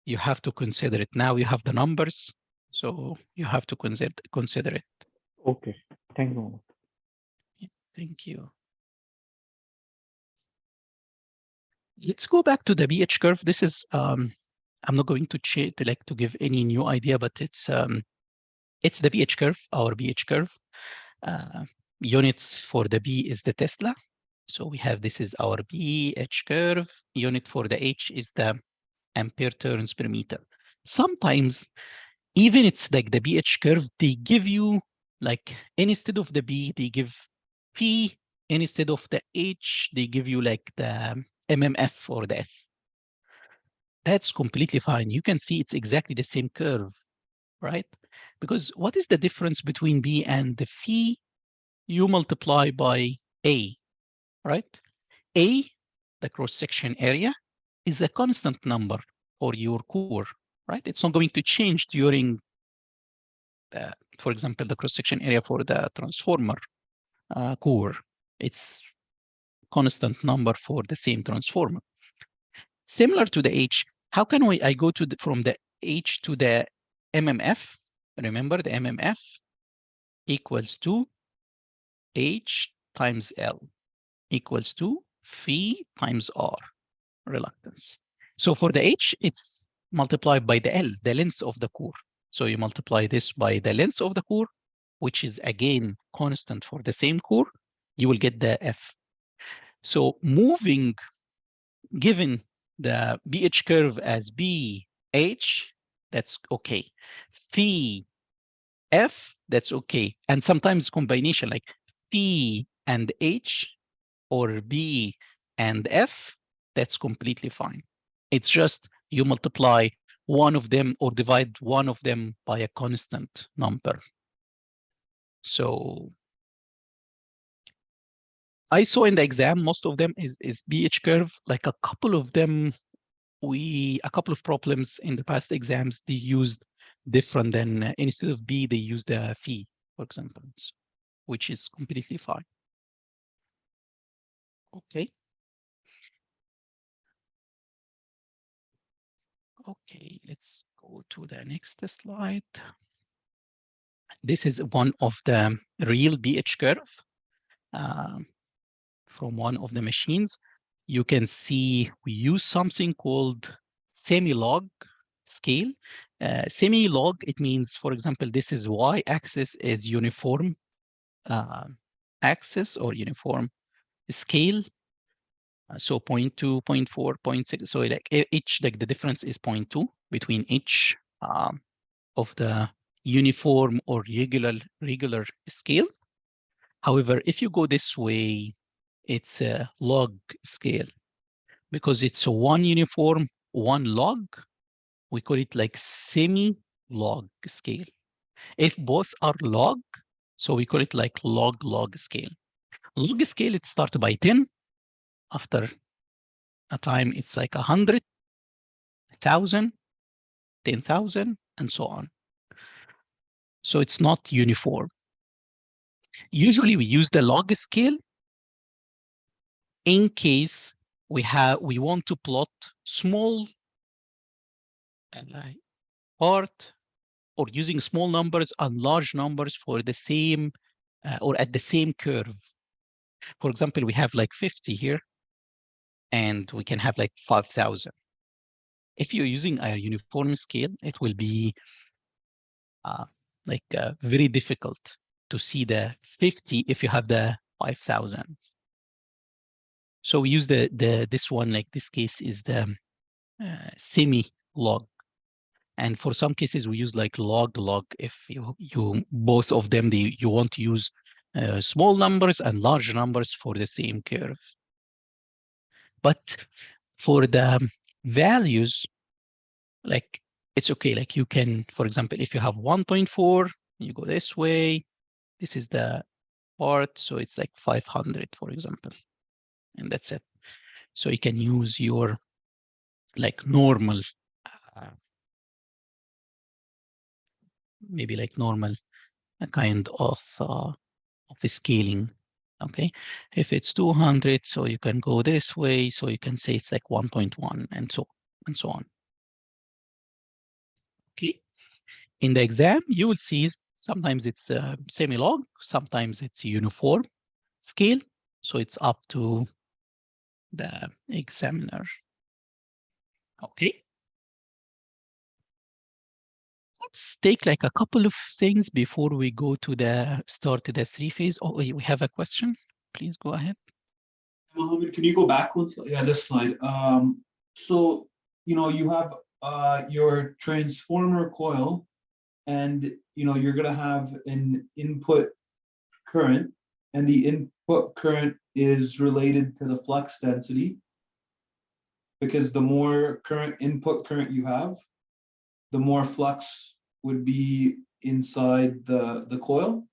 you have to consider it. Now you have the numbers, so you have to consider it. Okay. Thank you, Mohammed. Thank you. Let's go back to the BH curve. This is, I'm not going to give any new idea, but it's the BH curve, our BH curve. Units for the B is the Tesla. So we have, this is our BH curve. Unit for the H is the ampere turns per meter. Sometimes, even it's like the BH curve, they give you, like, instead of the B, they give phi. Instead of the H, they give you like the MMF or the F. That's completely fine. You can see it's exactly the same curve, right? Because what is the difference between B and the phi? You multiply by A, right? A, the cross-section area, is a constant number for your core, right? It's not going to change during the, for example, the cross-section area for the transformer core. It's constant number for the same transformer. Similar to the H, how can I go to from the H to the MMF? Remember, the MMF equals to H times L equals to phi times R, reluctance. So for the H, it's multiplied by the L, the length of the core. So you multiply this by the length of the core, which is again constant for the same core, you will get the F. So moving, given the BH curve as BH, that's okay. Phi F, that's okay. And sometimes combination like Phi and H or B and F, that's completely fine. It's just you multiply one of them or divide one of them by a constant number. So I saw in the exam, most of them is BH curve, like a couple of them, a couple of problems in the past exams, they used different than, instead of B, they used the phi, for example, which is completely fine. Okay. Okay, let's go to the next slide. This is one of the real BH curve from one of the machines. You can see we use something called semi-log scale. Semi-log, it means, for example, this is y-axis is uniform axis or uniform scale. So 0.2, 0.4, 0.6. So like each, like the difference is 0.2 between each of the uniform or regular scale. However, if you go this way, it's a log scale because it's a one uniform, one log. We call it like semi-log scale. If both are log, so we call it like log scale. Log scale, it starts by 10. After a time, it's like 100, 1,000, 10,000, and so on. So it's not uniform. Usually we use the log scale in case we want to plot small part or using small numbers and large numbers for the same or at the same curve. For example, we have like 50 here and we can have like 5,000. If you're using a uniform scale, it will be very difficult to see the 50 if you have the 5,000. So we use this one, like this case is the semi-log. And for some cases, we use like log if you both of them, you want to use small numbers and large numbers for the same curve. But for the values, like it's okay. Like you can, for example, if you have 1.4, you go this way. This is the part, so it's like 500, for example, and that's it. So you can use your like normal, maybe like normal kind of scaling. Okay, if it's 200, so you can go this way, so you can say it's like 1.1 and so on. Okay, in the exam, you will see sometimes it's semi-log, sometimes it's uniform scale, so it's up to the examiner. Okay. Let's take like a couple of things before we go to start the 3-phase. Oh, we have a question. Please go ahead. Mohammed, can you go back one slide? Yeah, this slide. So, you have your transformer coil and, you're going to have an input current, and the input current is related to the flux density, because the more input current you have, the more flux would be inside the coil.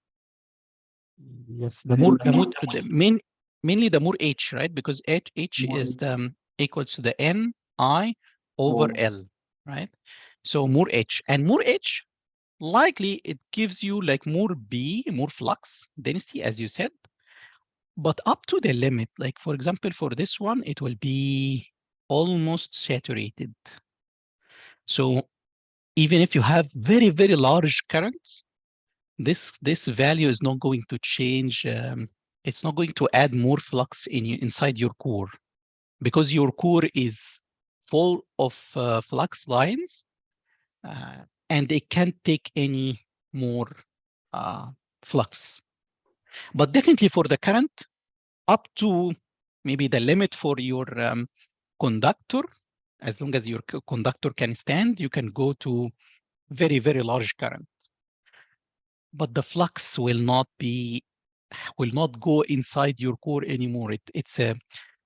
Yes, mainly the more H, right? Because H is equals to the N I over Oh. L, right? So more H, and more H, likely it gives you like more B, more flux density, as you said, but up to the limit. Like for example, for this one, it will be almost saturated. So even if you have very, very large currents, this value is not going to change. It's not going to add more flux inside your core, because your core is full of flux lines, and it can't take any more flux. But definitely for the current, up to maybe the limit for your conductor, as long as your conductor can stand, you can go to very, very large current. But the flux will not go inside your core anymore. It's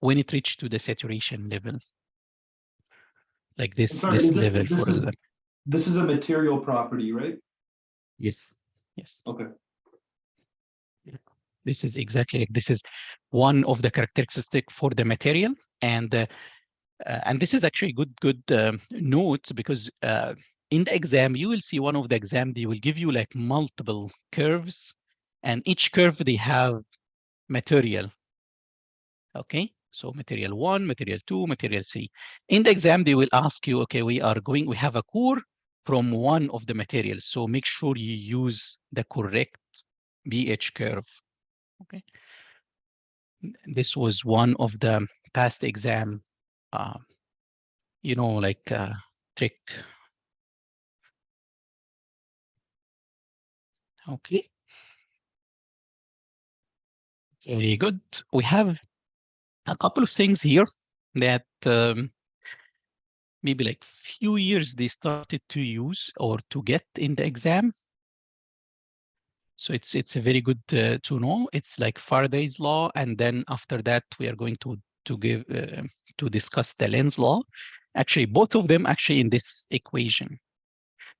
when it reaches to the saturation level, like this Sorry, this level, for example. this is a material property, right? Yes, yes. Okay. This is exactly like this is one of the characteristic for the material, and this is actually good note, because in the exam you will see one of the exam, they will give you like multiple curves, and each curve they have material. Okay, so material 1, material 2, material 3. In the exam they will ask you, okay, we have a core from one of the materials, so make sure you use the correct BH curve. Okay, this was one of the past exam trick. Okay, very good. We have a couple of things here that maybe like few years they started to use or to get in the exam. So it's a very good to know. It's like Faraday's law, and then after that we are going to discuss the Lenz law. Actually, both of them actually in this equation.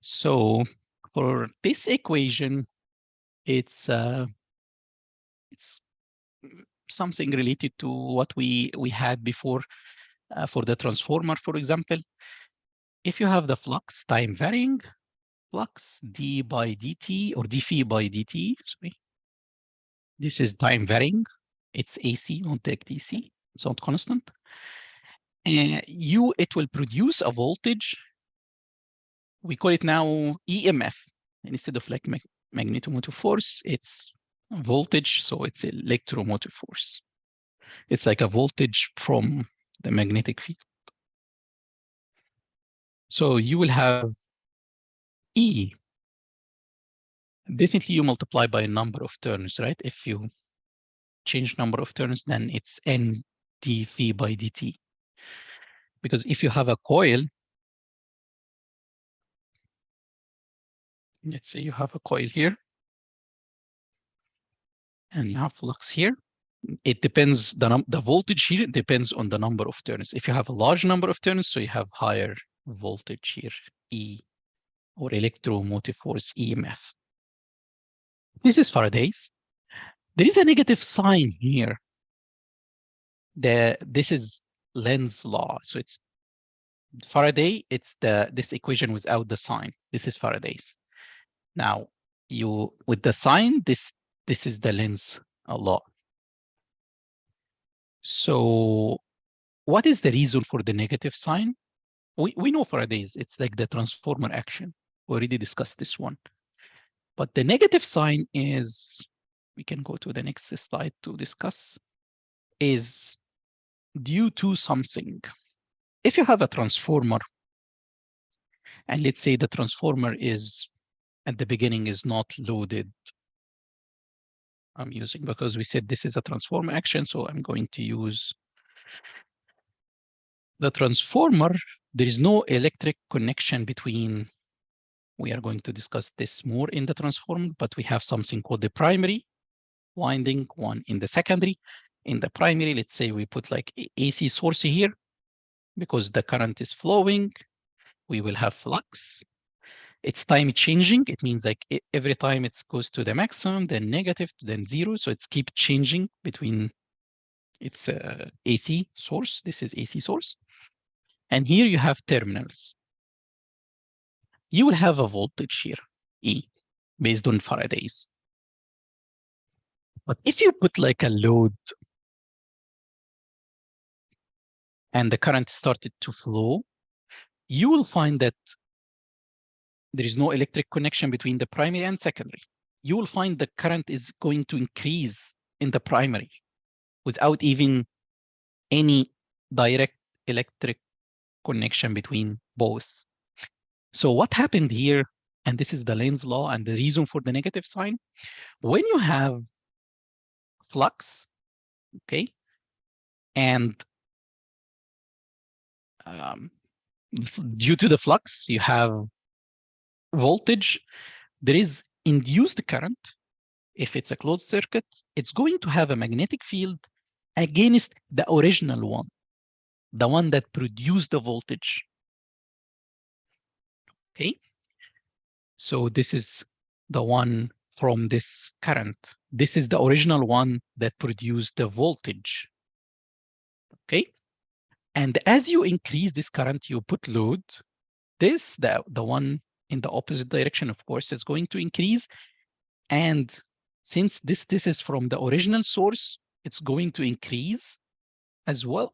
So for this equation, it's something related to what we had before for the transformer, for example. If you have the flux time varying, flux d by dt or dphi by dt, sorry. This is time varying. It's AC, not take DC. It's not constant. It will produce a voltage. We call it now EMF. And instead of like magnetomotive force, it's voltage, so it's electromotive force. It's like a voltage from the magnetic field. So you will have E. Definitely you multiply by a number of turns, right? If you change number of turns, then it's N dV by dt. Because if you have a coil, let's say you have a coil here, and you have flux here. It depends, the voltage here depends on the number of turns. If you have a large number of turns, so you have higher voltage here, E, or electromotive force, EMF. This is Faraday's. There is a negative sign here. This is Lenz law. So it's Faraday, it's this equation without the sign. This is Faraday's. Now, with the sign, this is the Lenz law. So what is the reason for the negative sign? We know Faraday's, it's like the transformer action. We already discussed this one. But the negative sign is, we can go to the next slide to discuss, is due to something. If you have a transformer, and let's say the transformer is, at the beginning, is not loaded. I'm using, because we said this is a transformer action, so I'm going to use the transformer. There is no electric connection between, we are going to discuss this more in the transformer, but we have something called the primary winding, one in the secondary. In the primary, let's say we put like AC source here, because the current is flowing, we will have flux. It's time changing. It means like every time it goes to the maximum, then negative, then zero. So it's keep changing between its AC source. This is AC source. And here you have terminals. You will have a voltage here, E, based on Faraday's. But if you put like a load and the current started to flow, you will find that there is no electric connection between the primary and secondary. You will find the current is going to increase in the primary without even any direct electric connection between both. So what happened here, and this is the Lenz law and the reason for the negative sign, when you have flux, okay, and due to the flux, you have voltage, there is induced current. If it's a closed circuit, it's going to have a magnetic field against the original one, the one that produced the voltage. Okay, so this is the one from this current. This is the original one that produced the voltage. Okay, and as you increase this current, you put load. This, the one in the opposite direction, of course, is going to increase. And since this is from the original source, it's going to increase as well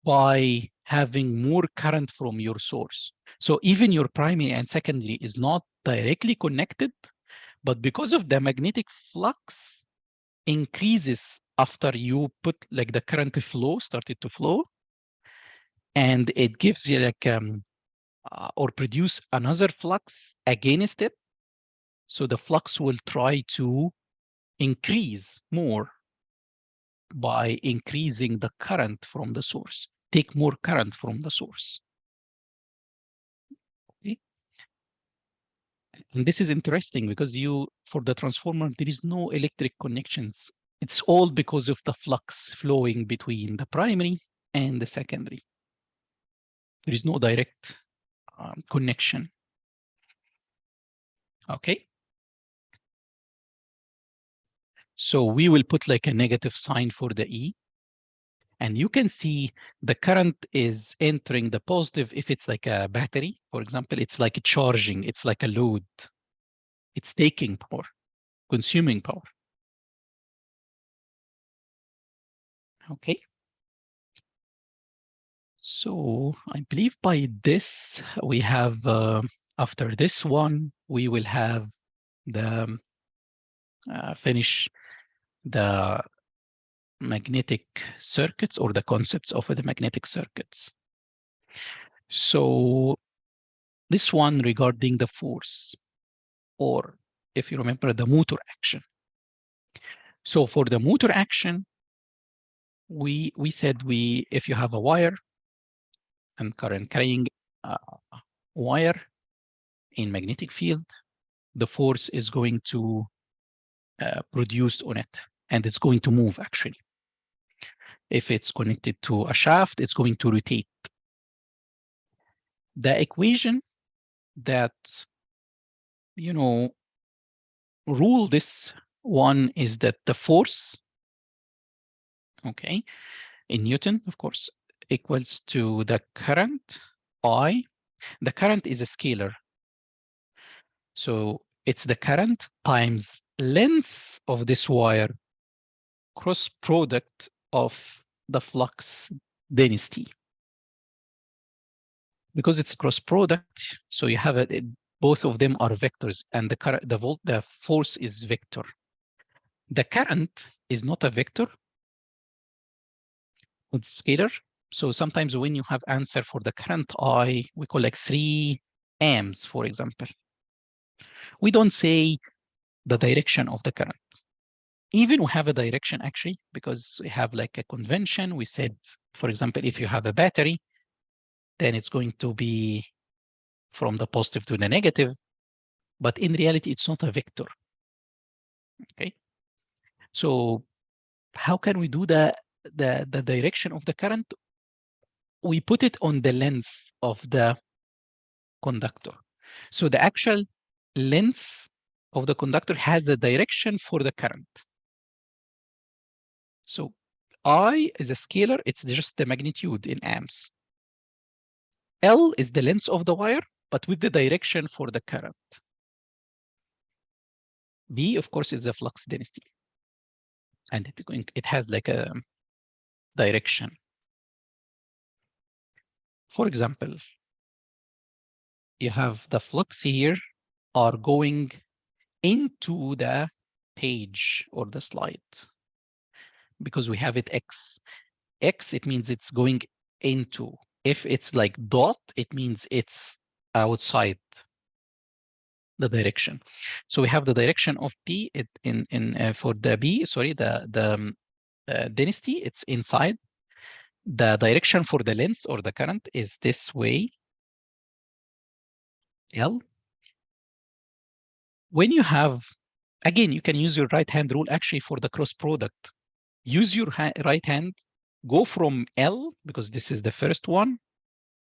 by having more current from your source. So even your primary and secondary is not directly connected, but because of the magnetic flux increases after you put like the current flow started to flow, and it gives you like or produce another flux against it. So the flux will try to increase more by increasing the current from the source, take more current from the source. Okay. And this is interesting because for the transformer, there is no electric connections. It's all because of the flux flowing between the primary and the secondary. There is no direct connection. Okay. So we will put like a negative sign for the E. And you can see the current is entering the positive if it's like a battery, for example. It's like a charging, it's like a load. It's taking power, consuming power. Okay. So I believe by this, we have, after this one, we will have the finish the magnetic circuits or the concepts of the magnetic circuits. So this one regarding the force, or if you remember the motor action. So for the motor action, we said if you have a wire and current carrying wire in magnetic field, the force is going to produce on it, and it's going to move actually. If it's connected to a shaft, it's going to rotate. The equation that, rule this one is that the force, okay, in Newton, of course, equals to the current I. The current is a scalar. So it's the current times length of this wire cross product of the flux density. Because it's cross product, so you have both of them are vectors, and the force is vector. The current is not a vector, it's scalar. So sometimes when you have answer for the current I, we call like 3 amps, for example. We don't say the direction of the current. Even we have a direction actually, because we have like a convention. We said, for example, if you have a battery, then it's going to be from the positive to the negative. But in reality, it's not a vector. Okay. So how can we do the direction of the current? We put it on the length of the conductor. So the actual length of the conductor has the direction for the current. So I is a scalar, it's just the magnitude in amps. L is the length of the wire, but with the direction for the current. B, of course, is the flux density. And it has like a direction. For example, you have the flux here are going into the page or the slide because we have it X. X, it means it's going into. If it's like dot, it means it's outside the direction. So we have the direction of P for the B, sorry, the density, it's inside. The direction for the length or the current is this way, L. When you have, again, you can use your right-hand rule actually for the cross product. Use your right hand, go from L, because this is the first one,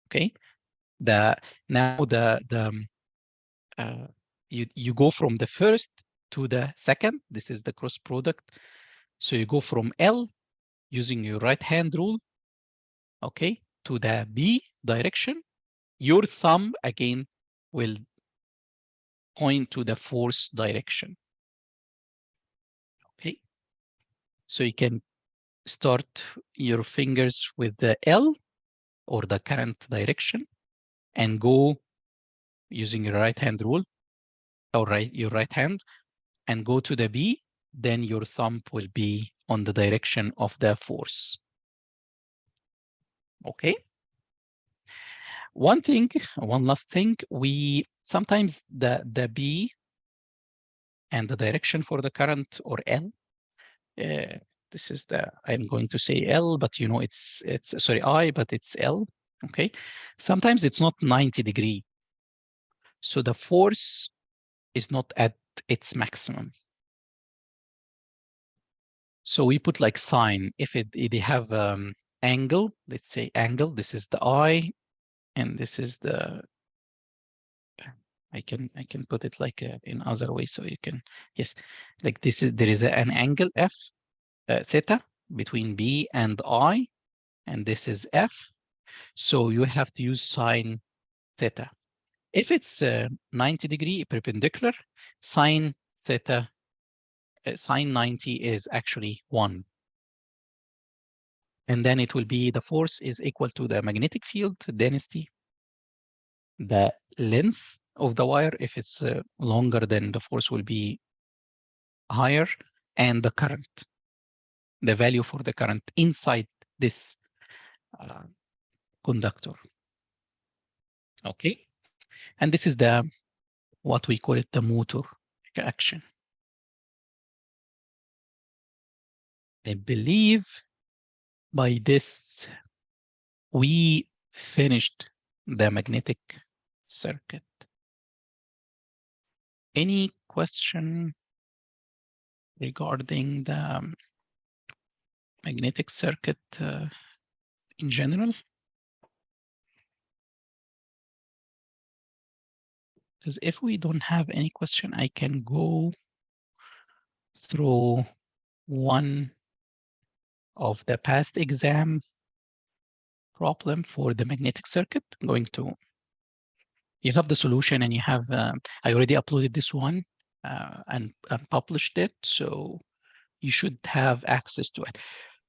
okay? You go from the first to the second. This is the cross product. So you go from L using your right hand rule, okay, to the B direction. Your thumb again will point to the force direction. Okay, so you can start your fingers with the L or the current direction and go using your right hand rule or your right hand and go to the B, then your thumb will be on the direction of the force. Okay. One last thing, we sometimes the B and the direction for the current or L, this is I'm going to say L, but you know, it's sorry, I, but it's L, okay? Sometimes it's not 90 degree. So the force is not at its maximum. So we put like sign, if they have angle, let's say angle, this is the I, and this is the, I can put it like in other way, so you can, yes, like this is, there is an angle F, theta, between B and I, and this is F. So you have to use sine theta. If it's 90 degree perpendicular, sine theta, sine 90 is actually 1. And then it will be, the force is equal to the magnetic field density, the length of the wire, if it's longer, then the force will be higher, and the current, the value for the current inside this conductor. Okay, and this is the, what we call it, the motor action. I believe by this we finished the magnetic circuit. Any question regarding the magnetic circuit in general? Because if we don't have any question, I can go through one of the past exam problem for the magnetic circuit. I'm going to, you have the solution and you have, I already uploaded this one and published it, so you should have access to it.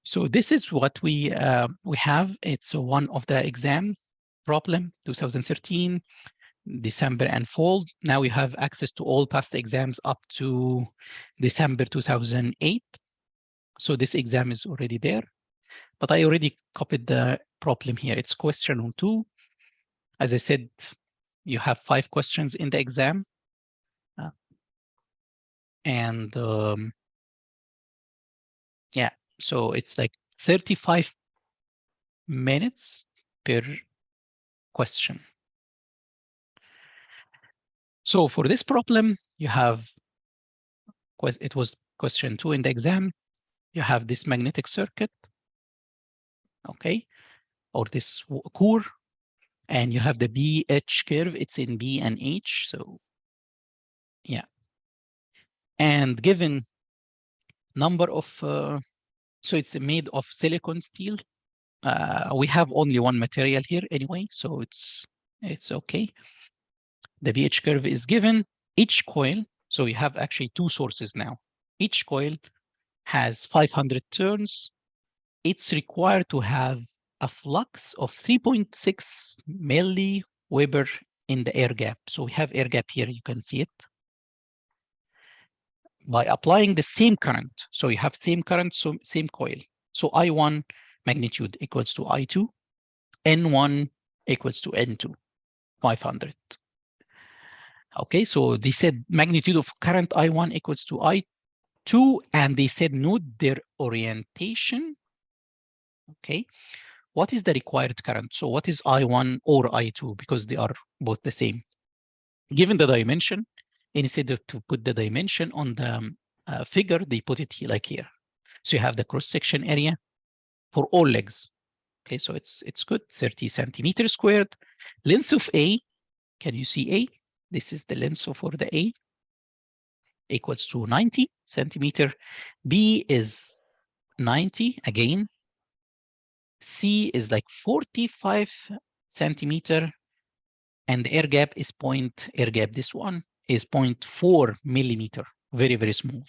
So this is what we have. It's one of the exam problem, 2013, December and fall. Now we have access to all past exams up to December 2008. So this exam is already there, but I already copied the problem here. It's question 2. As I said, you have 5 questions in the exam. Yeah, so it's like 35 minutes per question. So for this problem, you have, it was question 2 in the exam. You have this magnetic circuit, okay, or this core, and you have the BH curve. It's in B and H, so yeah. And given number of So it's made of silicon steel. We have only one material here anyway, so it's okay. The pH curve is given. Each coil, so we have actually two sources now. Each coil has 500 turns. It's required to have a flux of 3.6 milliweber in the air gap. So we have air gap here, you can see it. By applying the same current, so you have same current, so same coil. So I1 magnitude equals to I2, N1 equals to N2, 500. Okay, so they said magnitude of current I1 equals to I2, and they said note their orientation. Okay, what is the required current? So what is I1 or I2? Because they are both the same. Given the dimension, instead of to put the dimension on the figure, they put it here, like here. So you have the cross-section area for all legs. Okay, so it's good, 30 centimeters squared. Length of A, can you see A? This is the length for the A, equals to 90 centimeter. B is 90 again. C is like 45 centimeter, and the air gap is air gap, this one is 0.4 millimeter, very, very small,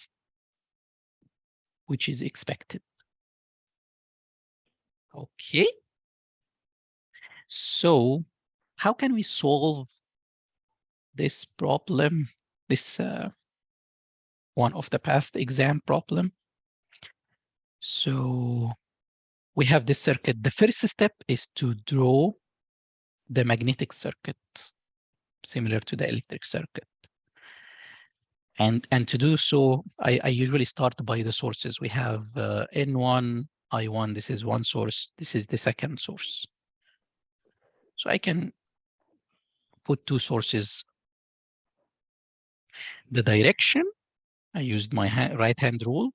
which is expected. Okay. So how can we solve this problem, this one of the past exam problem? So we have this circuit. The first step is to draw the magnetic circuit, similar to the electric circuit. And to do so, I usually start by the sources. We have N1, I1, this is one source, this is the second source. So I can put two sources. The direction, I used my right hand rule.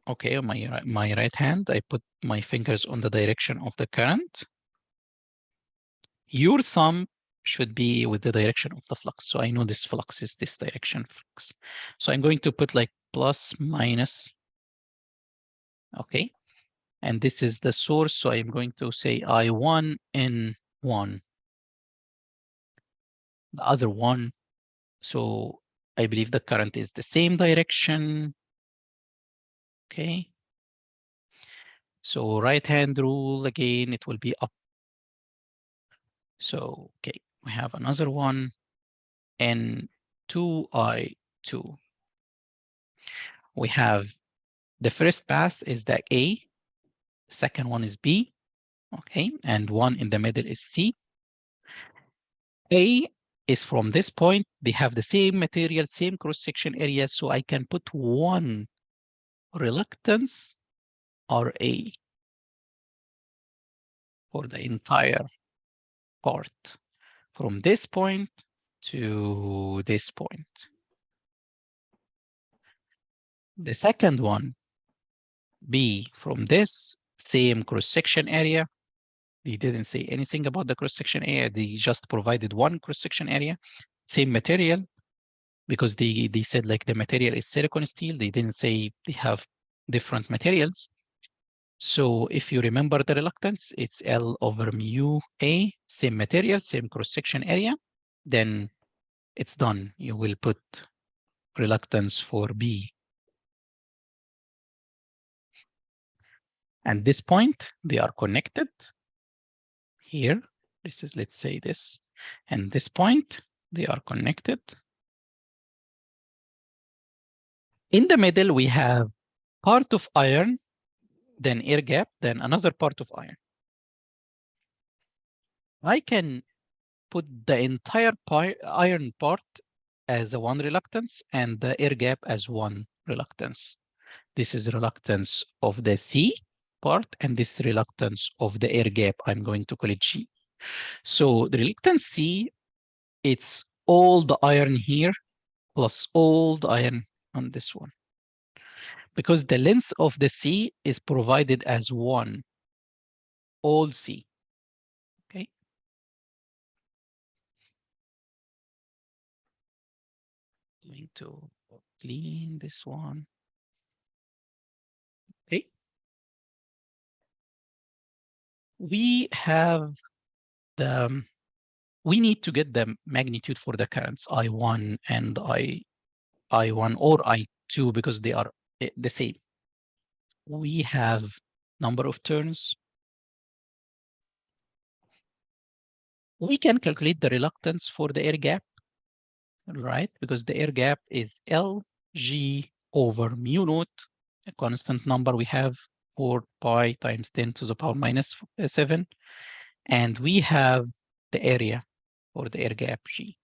Okay, on my right hand, I put my fingers on the direction of the current. Your thumb should be with the direction of the flux. So I know this flux is this direction flux. So I'm going to put like plus, minus. Okay, and this is the source. So I'm going to say I1 N1. The other one. So I believe the current is the same direction. Okay. So right hand rule again, it will be up. So, okay, we have another one, N2I2. We have the first path is the A, second one is B, okay, and one in the middle is C. A is from this point, they have the same material, same cross-section area, so I can put one reluctance RA for the entire part, from this point to this point. The second one, B, from this same cross-section area. They didn't say anything about the cross-section area. They just provided one cross-section area, same material, because they said like the material is silicon steel. They didn't say they have different materials. So if you remember the reluctance, it's L over mu A, same material, same cross-section area, then it's done. You will put reluctance for B. And this point, they are connected. Here, this is, let's say this, and this point, they are connected. In the middle, we have part of iron, then air gap, then another part of iron. I can put the entire iron part as a one reluctance and the air gap as one reluctance. This is reluctance of the C part, and this reluctance of the air gap, I'm going to call it G. So the reluctance C, it's all the iron here plus all the iron on this one. Because the length of the C is provided as 1, all C. Okay. Going to clean this one. Okay. we have the, we need to get the magnitude for the currents I1 and I1 or I2 because they are the same. We have number of turns. We can calculate the reluctance for the air gap, right? Because the air gap is Lg over mu naught, a constant number we have 4 pi times 10 to the power minus 7. And we have the area for the air gap G.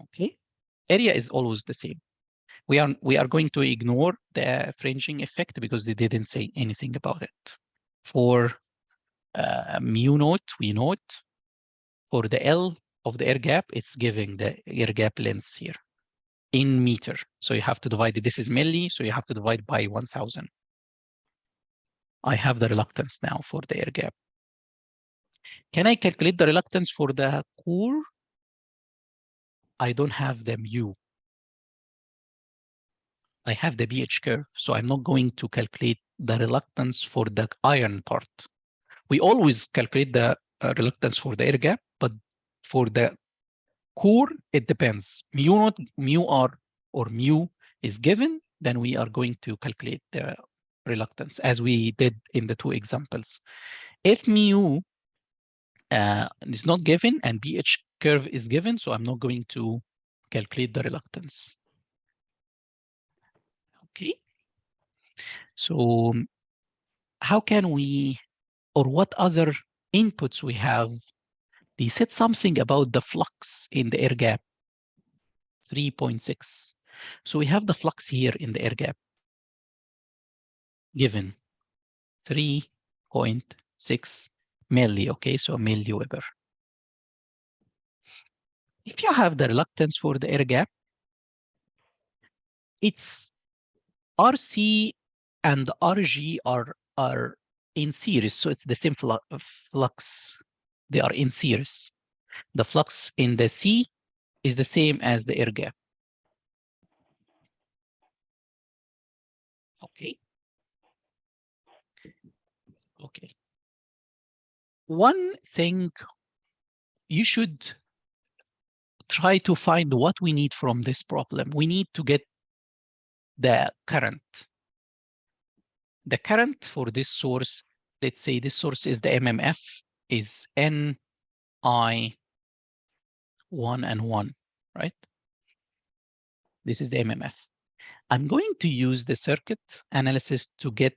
Okay, area is always the same. We are going to ignore the fringing effect because they didn't say anything about it. For mu naught, we know it. For the L of the air gap, it's giving the air gap length here in meter. So you have to divide it. This is milli, so you have to divide by 1000. I have the reluctance now for the air gap. Can I calculate the reluctance for the core? I don't have the mu. I have the BH curve, so I'm not going to calculate the reluctance for the iron part. We always calculate the reluctance for the air gap, but for the core, it depends. Mu naught, mu r, or mu is given, then we are going to calculate the reluctance as we did in the two examples. If mu is not given and BH curve is given, so I'm not going to calculate the reluctance. Okay. So how can we, or what other inputs we have? They said something about the flux in the air gap, 3.6. So we have the flux here in the air gap, given 3.6 milli, okay, so milliweber. If you have the reluctance for the air gap, it's RC and RG are in series, so it's the same flux. They are in series. The flux in the C is the same as the air gap. Okay. Okay. One thing you should try to find what we need from this problem. We need to get the current. The current for this source, let's say this source is the MMF, is Ni 1 and 1, right? This is the MMF. I'm going to use the circuit analysis to get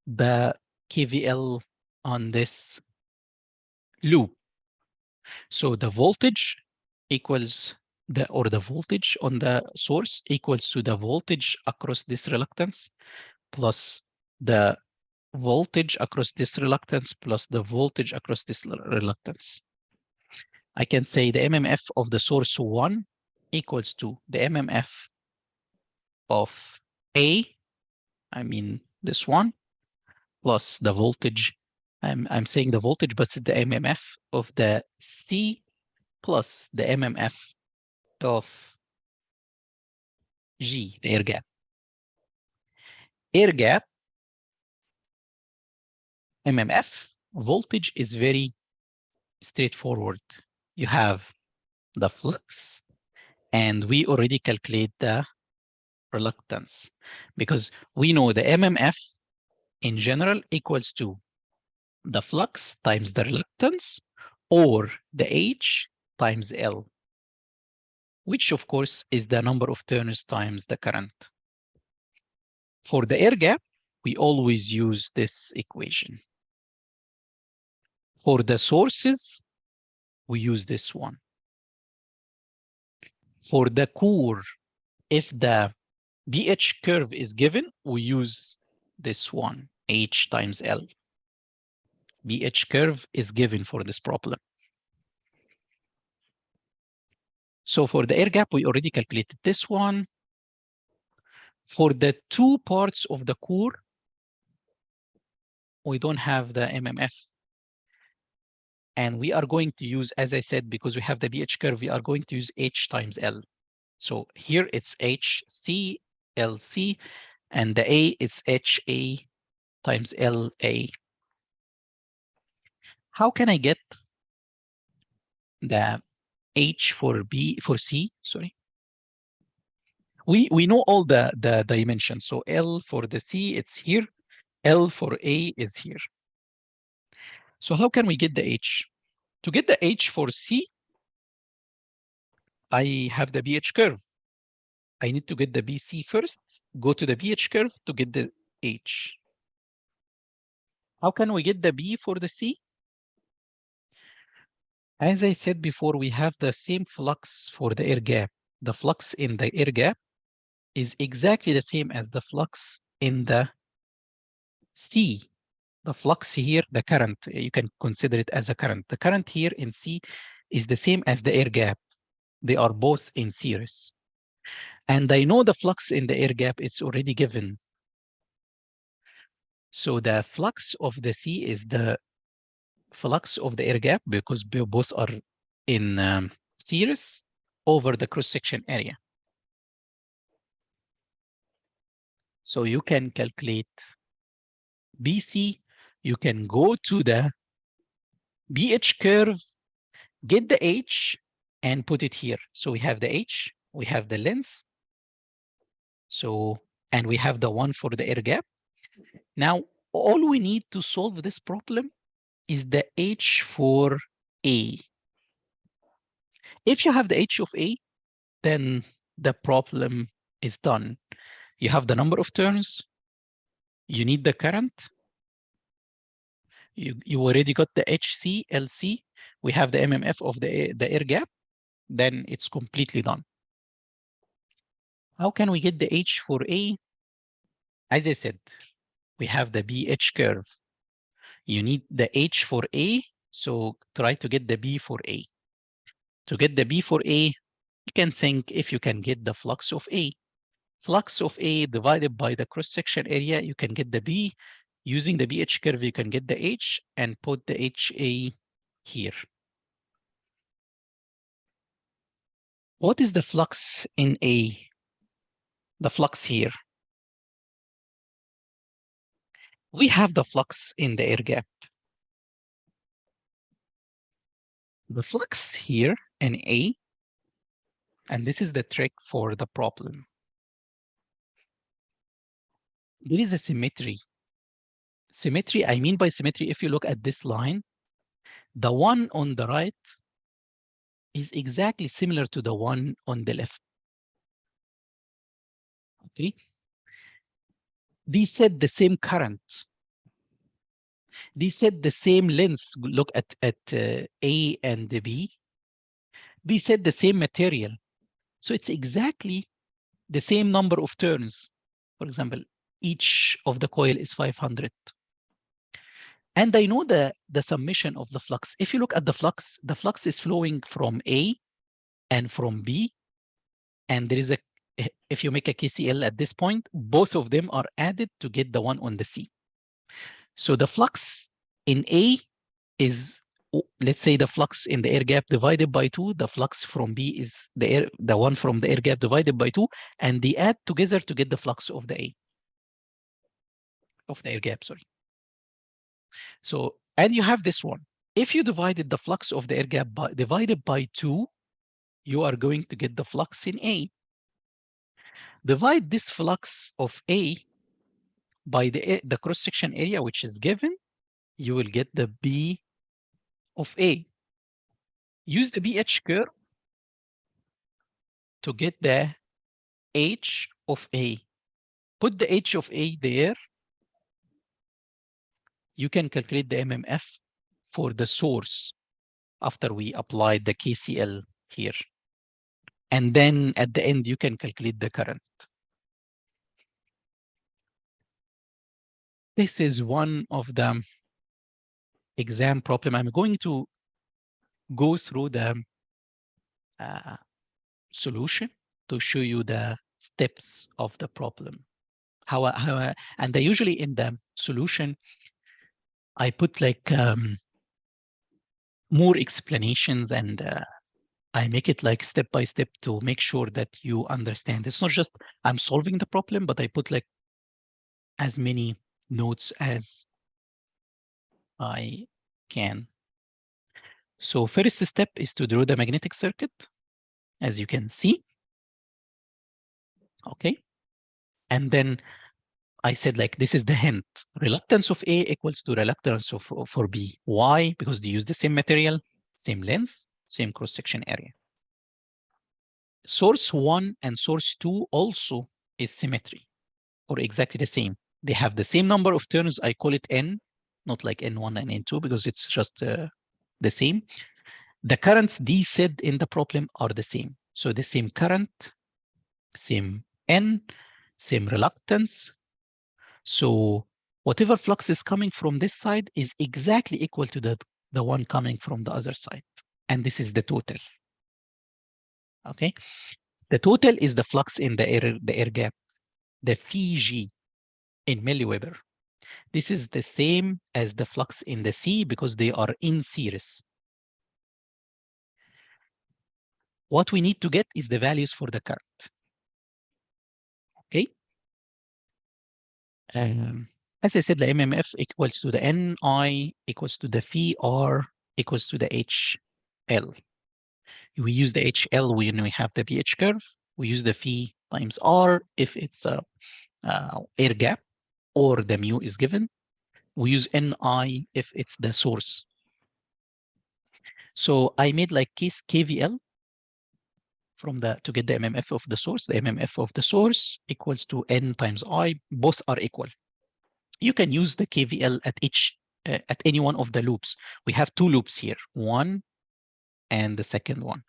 the KVL on this loop. So the voltage equals the voltage on the source equals to the voltage across this reluctance plus the voltage across this reluctance plus the voltage across this reluctance. I can say the MMF of the source 1 equals to the MMF of A, I mean this one, plus the voltage. I'm saying the voltage, but it's the MMF of the C plus the MMF of G, the air gap. Air gap, MMF, voltage is very straightforward. You have the flux, and we already calculate the reluctance because we know the MMF in general equals to the flux times the reluctance or the H times L, which of course is the number of turns times the current. For the air gap, we always use this equation. For the sources, we use this one. For the core, if the BH curve is given, we use this one, H times L. BH curve is given for this problem. So for the air gap, we already calculated this one. For the two parts of the core, we don't have the MMF. And we are going to use, as I said, because we have the BH curve, we are going to use H times L. So here it's HC, LC, and the A is HA times LA. how can I get the H for C, sorry. We know all the dimensions. So L for the C, it's here. L for A is here. So how can we get the H? To get the H for C, I have the BH curve. I need to get the BC first, go to the BH curve to get the H. How can we get the B for the C? As I said before, we have the same flux for the air gap. The flux in the air gap is exactly the same as the flux in the C. The flux here, the current, you can consider it as a current. The current here in C is the same as the air gap. They are both in series. And I know the flux in the air gap is already given. So the flux of the C is the flux of the air gap because both are in series over the cross-section area. So you can calculate BC, you can go to the BH curve, get the H, and put it here. So we have the H, we have the length. So, and we have the one for the air gap. Now, all we need to solve this problem is the H for A. If you have the H of A, then the problem is done. You have the number of turns, you need the current, you already got the HC, LC, we have the MMF of the air gap, then it's completely done. How can we get the H for A? As I said, we have the BH curve. You need the H for A, so try to get the B for A. To get the B for A, you can think if you can get the flux of A. Flux of A divided by the cross-section area, you can get the B. Using the BH curve, you can get the H and put the HA here. What is the flux in A? The flux here. We have the flux in the air gap. The flux here in A, and this is the trick for the problem. There is a symmetry. Symmetry, I mean by symmetry, if you look at this line, the one on the right is exactly similar to the one on the left. Okay. These said the same current. These said the same length. Look at A and the B. These said the same material. So it's exactly the same number of turns. For example, each of the coil is 500. And I know the summation of the flux. If you look at the flux is flowing from A and from B. And there is if you make a KCL at this point, both of them are added to get the one on the C. So the flux in A is, let's say the flux in the air gap divided by 2. The flux from B is the one from the air gap divided by 2. And they add together to get the flux of the A. Of the air gap, sorry. So, and you have this one. If you divided the flux of the air gap divided by 2, you are going to get the flux in A. Divide this flux of A by the cross-section area, which is given, you will get the B of A. Use the BH curve to get the H of A. Put the H of A there. You can calculate the MMF for the source after we applied the KCL here. And then at the end, you can calculate the current. This is one of the exam problem. I'm going to go through the solution to show you the steps of the problem. And I usually in the solution, I put like more explanations and I make it like step by step to make sure that you understand. It's not just I'm solving the problem, but I put like as many notes as I can. So first step is to draw the magnetic circuit, as you can see. Okay. And then I said, like, this is the hint. Reluctance of A equals to reluctance of for B. Why? Because they use the same material, same length, same cross-section area. Source 1 and source 2 also is symmetry, or exactly the same. They have the same number of turns. I call it N, not like N1 and N2, because it's just the same. The currents D said in the problem are the same. So the same current, same N, same reluctance. So whatever flux is coming from this side is exactly equal to the one coming from the other side. And this is the total. Okay. The total is the flux in the air gap, the phi G in milliweber. This is the same as the flux in the C because they are in series. What we need to get is the values for the current. Okay. As I said, the MMF equals to the NI equals to the phi R equals to the HL. We use the HL when we have the pH curve. We use the phi times R if it's a air gap or the mu is given. We use NI if it's the source. So I made like case KVL from to get the MMF of the source. The MMF of the source equals to N times I. Both are equal. You can use the KVL at any one of the loops. We have two loops here, one and the second one.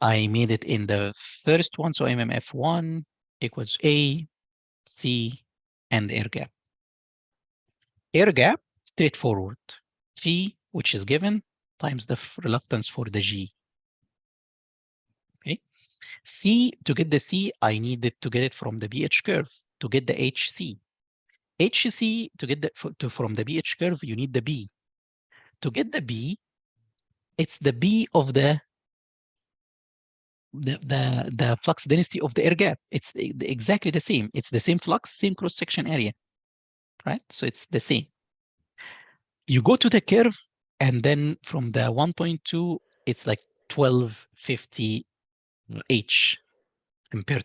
I made it in the first one, so MMF1 equals A, C, and air gap. Air gap, straightforward. Phi, which is given, times the reluctance for the G. Okay. C, to get the C, I needed to get it from the BH curve to get the HC. HC, to get from the BH curve, you need the B. To get the B, it's the B of the flux density of the air gap. It's exactly the same. It's the same flux, same cross-section area, right? So it's the same. You go to the curve, and then from the 1.2, it's like 1250 H ampere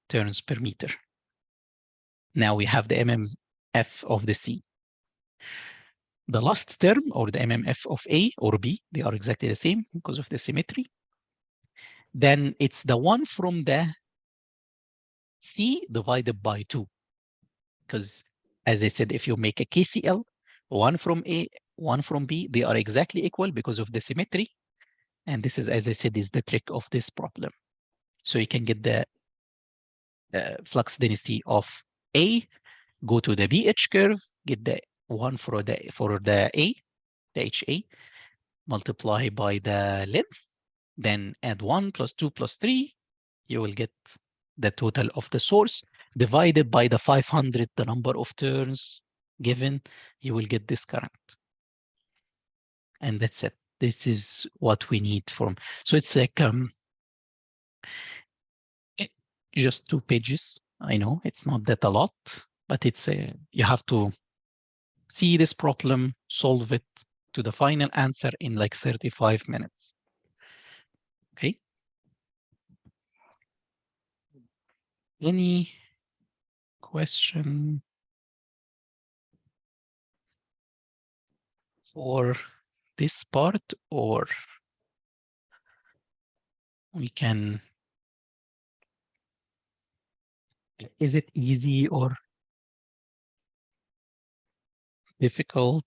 turns per meter. Now we have the MMF of the C. The last term, or the MMF of A or B, they are exactly the same because of the symmetry. Then it's the one from the C divided by 2. Because as I said, if you make a KCL, one from A, one from B, they are exactly equal because of the symmetry. And this is, as I said, is the trick of this problem. So you can get the flux density of A, go to the BH curve, get the one for the A, the HA, multiply by the length, then add 1 plus 2 plus 3, you will get the total of the source divided by the 500, the number of turns given, you will get this current. And that's it. This is what we need from. So it's like just 2 pages. I know it's not that a lot, but it's you have to see this problem, solve it to the final answer in like 35 minutes. Okay. Any question for this part, or we can, is it easy or difficult?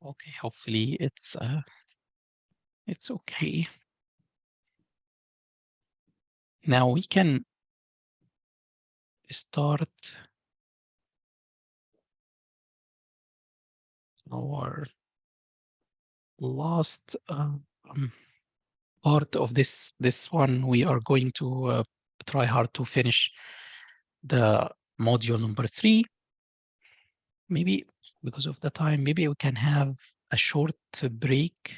Okay, hopefully it's okay. Now we can start our last part of this one. We are going to try hard to finish the module number 3. Maybe because of the time, maybe we can have a short break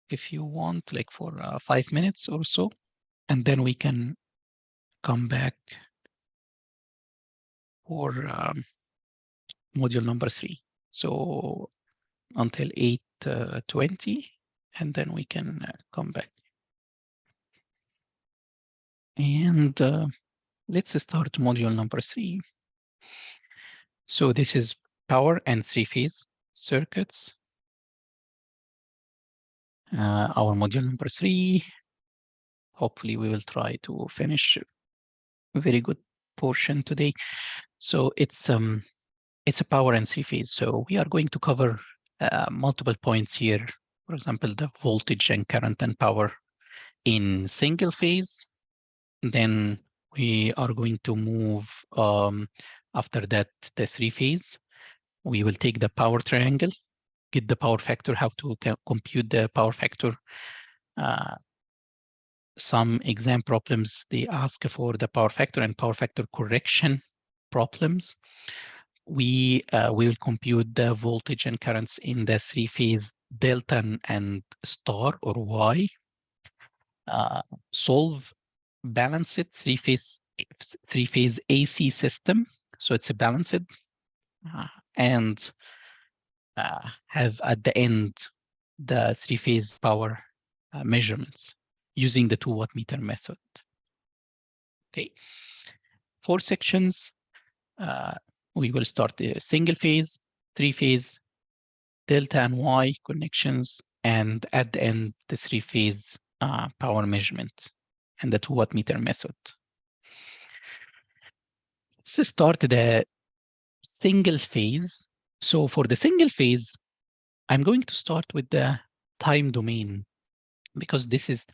if you want, like for 5 minutes or so, and then we can come back for module number 3. So until 8:20, and then we can come back. And let's start module number 3. So this is power and three-phase circuits. Our module number 3. Hopefully we will try to finish a very good portion today. So it's a power and three-phase. So we are going to cover multiple points here. For example, the voltage and current and power in single phase. Then we are going to move after that the three-phase. We will take the power triangle, get the power factor, how to compute the power factor. Some exam problems, they ask for the power factor and power factor correction problems. We will compute the voltage and currents in the three-phase delta and star or Y. Solve, balance it, three-phase AC system. So it's a balanced and have at the end the three-phase power measurements using the 2 wattmeter method. Okay, 4 sections. We will start the single phase, three-phase, delta and Y connections, and at the end, the three-phase power measurement and the 2 wattmeter method. Let's start the single phase. So for the single phase, I'm going to start with the time domain because this is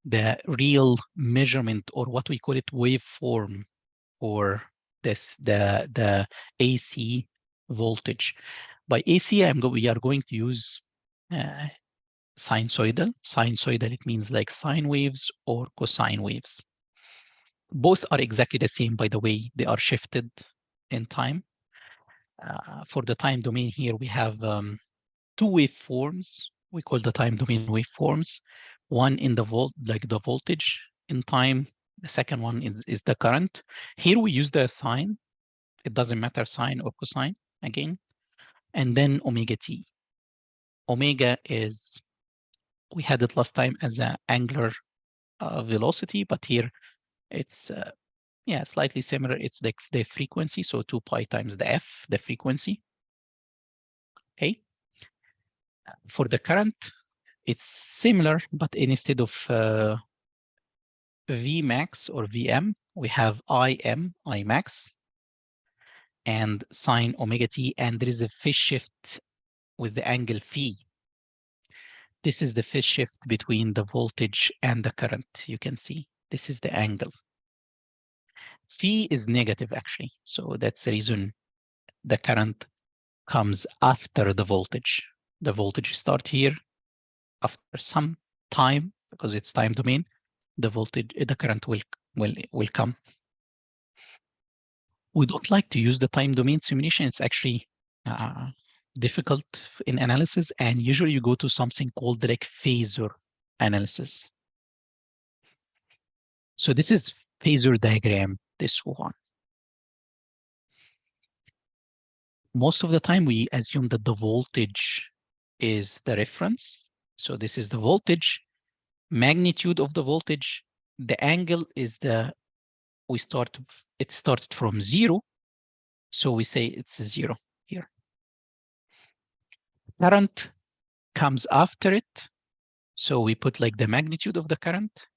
the real measurement, or what we call it waveform, for this the AC voltage. By AC, we are going to use sinusoidal. Sinusoidal, it means like sine waves or cosine waves. Both are exactly the same, by the way. They are shifted in time. For the time domain here, we have 2 waveforms. We call the time domain waveforms. One in the the voltage in time. The second one is the current. Here we use the sine. It doesn't matter sine or cosine again. And then omega t. Omega is, we had it last time as an angular velocity, but here it's yeah, slightly similar. It's like the frequency, so 2 pi times the f, the frequency. Okay. For the current, it's similar, but instead of Vmax or Vm, we have Im, Imax, and sine omega t, and there is a phase shift with the angle phi. This is the phase shift between the voltage and the current. You can see this is the angle. Phi is negative actually, so that's the reason the current comes after the voltage. The voltage starts here. After some time, because it's time domain, the voltage, the current will come. We don't like to use the time domain simulation. It's actually difficult in analysis, and usually you go to something called like phasor analysis. So this is phasor diagram, this one. Most of the time we assume that the voltage is the reference. So this is the voltage, magnitude of the voltage, the angle is the, it started from 0. So we say it's 0 here. Current comes after it. So we put like the magnitude of the current,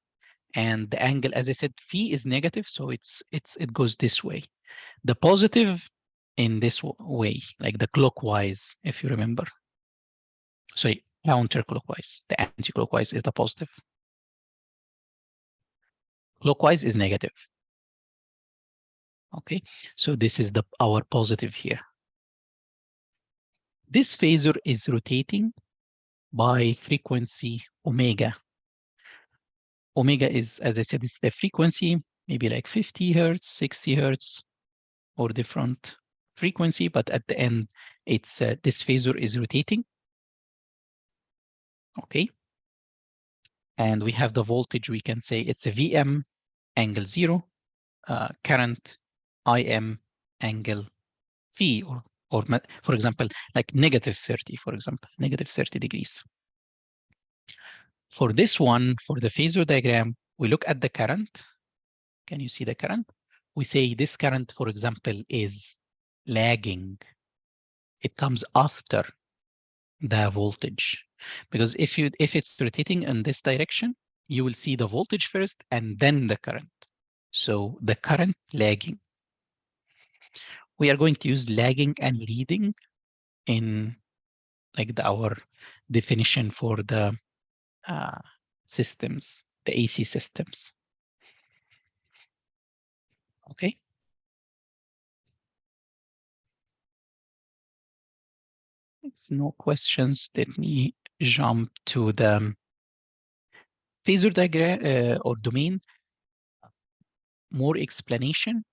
and the angle, as I said, phi is negative. So it goes this way. The positive in this way, like the clockwise, if you remember. Sorry, counterclockwise. The anti-clockwise is the positive. Clockwise is negative. Okay, so this is our positive here. This phasor is rotating by frequency omega. Omega is, as I said, it's the frequency, maybe like 50 hertz, 60 hertz, or different frequency, but at the end, it's this phasor is rotating. Okay. And we have the voltage, we can say it's a Vm angle 0, current Im angle phi, or for example, like -30, for example, -30 degrees. For this one, for the phasor diagram, we look at the current. Can you see the current? We say this current, for example, is lagging. It comes after the voltage, because if it's rotating in this direction, you will see the voltage first and then the current. So the current lagging. We are going to use lagging and leading in like our definition for the systems, the AC systems. Okay. If no questions, let me jump to the phasor diagram or domain. More explanation.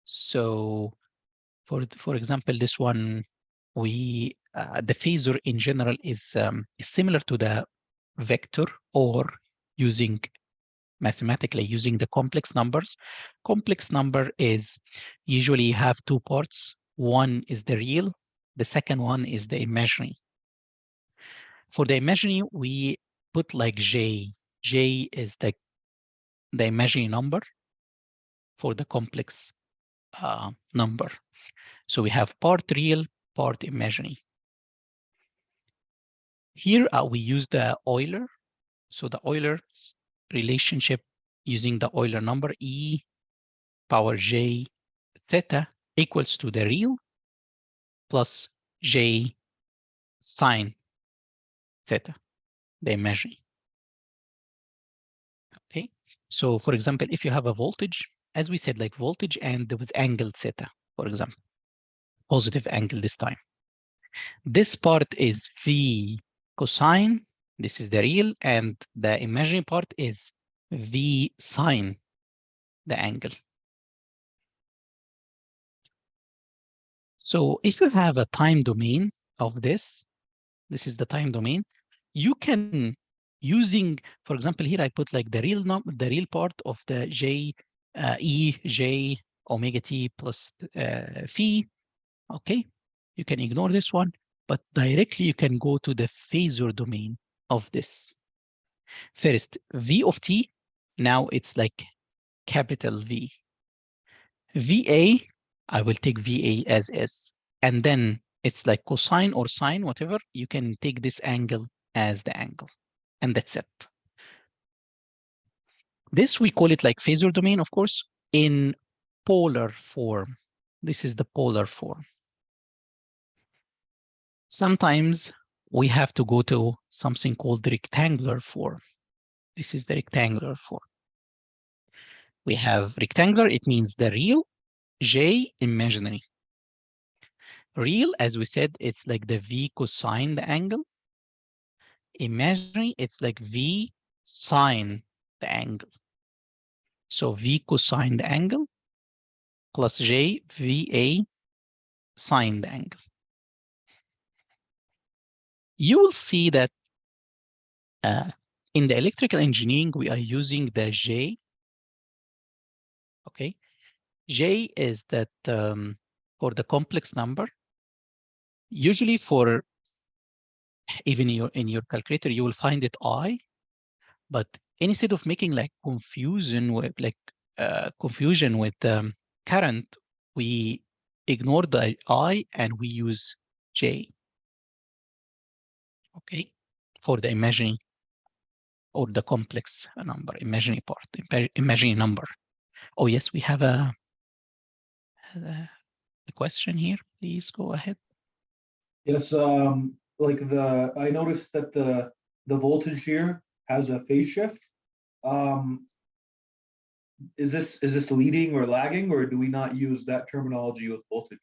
So, for example, this one, we the phasor in general is similar to the vector, or using mathematically using the complex numbers. Complex number is usually have two parts. One is the real, the second one is the imaginary. For the imaginary, we put like J. J is the imaginary number for the complex number. So we have part real, part imaginary. Here we use the Euler. So the Euler relationship using the Euler number, E power J theta equals to the real plus J sine theta, the imaginary. Okay. So for example, if you have a voltage, as we said, like voltage and with angle theta, for example, positive angle this time. This part is V cosine, this is the real, and the imaginary part is V sine, the angle. So if you have a time domain of this is the time domain, you can, using, for example, here I put like the real part of the J, E, J, omega t plus phi, okay? You can ignore this one, but directly you can go to the phasor domain of this. First, V of t, now it's like capital V. VA, I will take VA as is. And then it's like cosine or sine, whatever. You can take this angle as the angle. And that's it. This, we call it like phasor domain, of course, in polar form. This is the polar form. Sometimes we have to go to something called the rectangular form. This is the rectangular form. We have rectangular, it means the real, J imaginary. Real, as we said, it's like the V cosine the angle. Imaginary, it's like V sine the angle. So V cosine the angle plus J VA sine the angle. You will see that in the electrical engineering, we are using the J. Okay, J is that for the complex number. Usually for even in your calculator, you will find it I, but instead of making like confusion with current, we ignore the I and we use J. Okay, for the imaginary or the complex number, imaginary part, imaginary number. Oh yes, we have a question here. Please go ahead. Yes, like I noticed that the voltage here has a phase shift. Is this leading or lagging, or do we not use that terminology with voltage?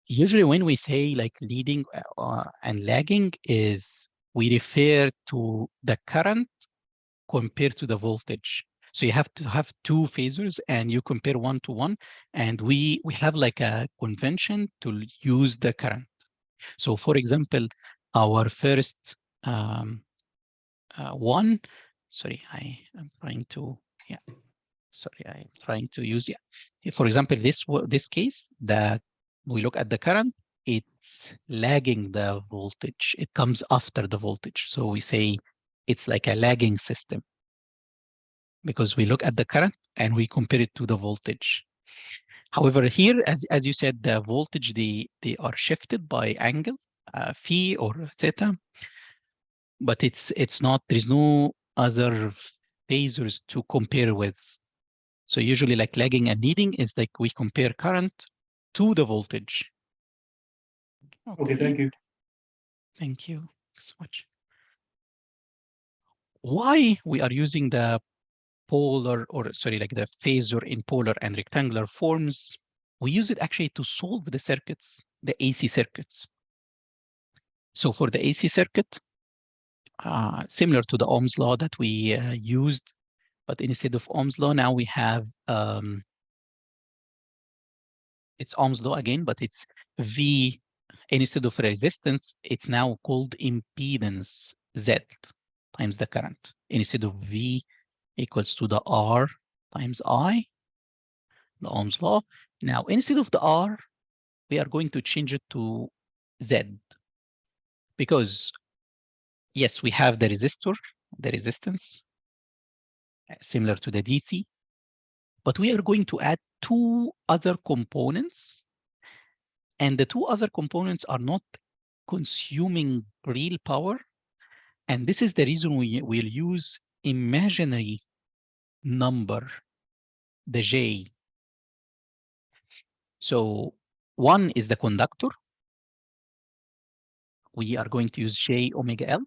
Usually when we say like leading and lagging, is we refer to the current compared to the voltage. So you have to have two phasors and you compare one to one, and we have like a convention to use the current. So for example, our first one, sorry, I am trying to, yeah, sorry, I'm trying to use, for example, this case that we look at the current, it's lagging the voltage. It comes after the voltage. So we say it's like a lagging system because we look at the current and we compare it to the voltage. However, here, as you said, the voltage, they are shifted by angle, phi or theta, but it's not, there's no other phasors to compare with. So usually like lagging and leading is like we compare current to the voltage. Okay, thank you. Thank you so much. Why we are using the polar, or sorry, like the phasor in polar and rectangular forms? We use it actually to solve the circuits, the AC circuits. So for the AC circuit, similar to the Ohm's law that we used, but instead of Ohm's law, now we have, it's Ohm's law again, but it's V, instead of resistance, it's now called impedance Z times the current. Instead of V equals to the R times I, the Ohm's law. Now, instead of the R, we are going to change it to Z, because yes, we have the resistor, the resistance, similar to the DC, but we are going to add two other components, and the two other components are not consuming real power, and this is the reason we will use imaginary number, the J. So one is the conductor. We are going to use J omega L,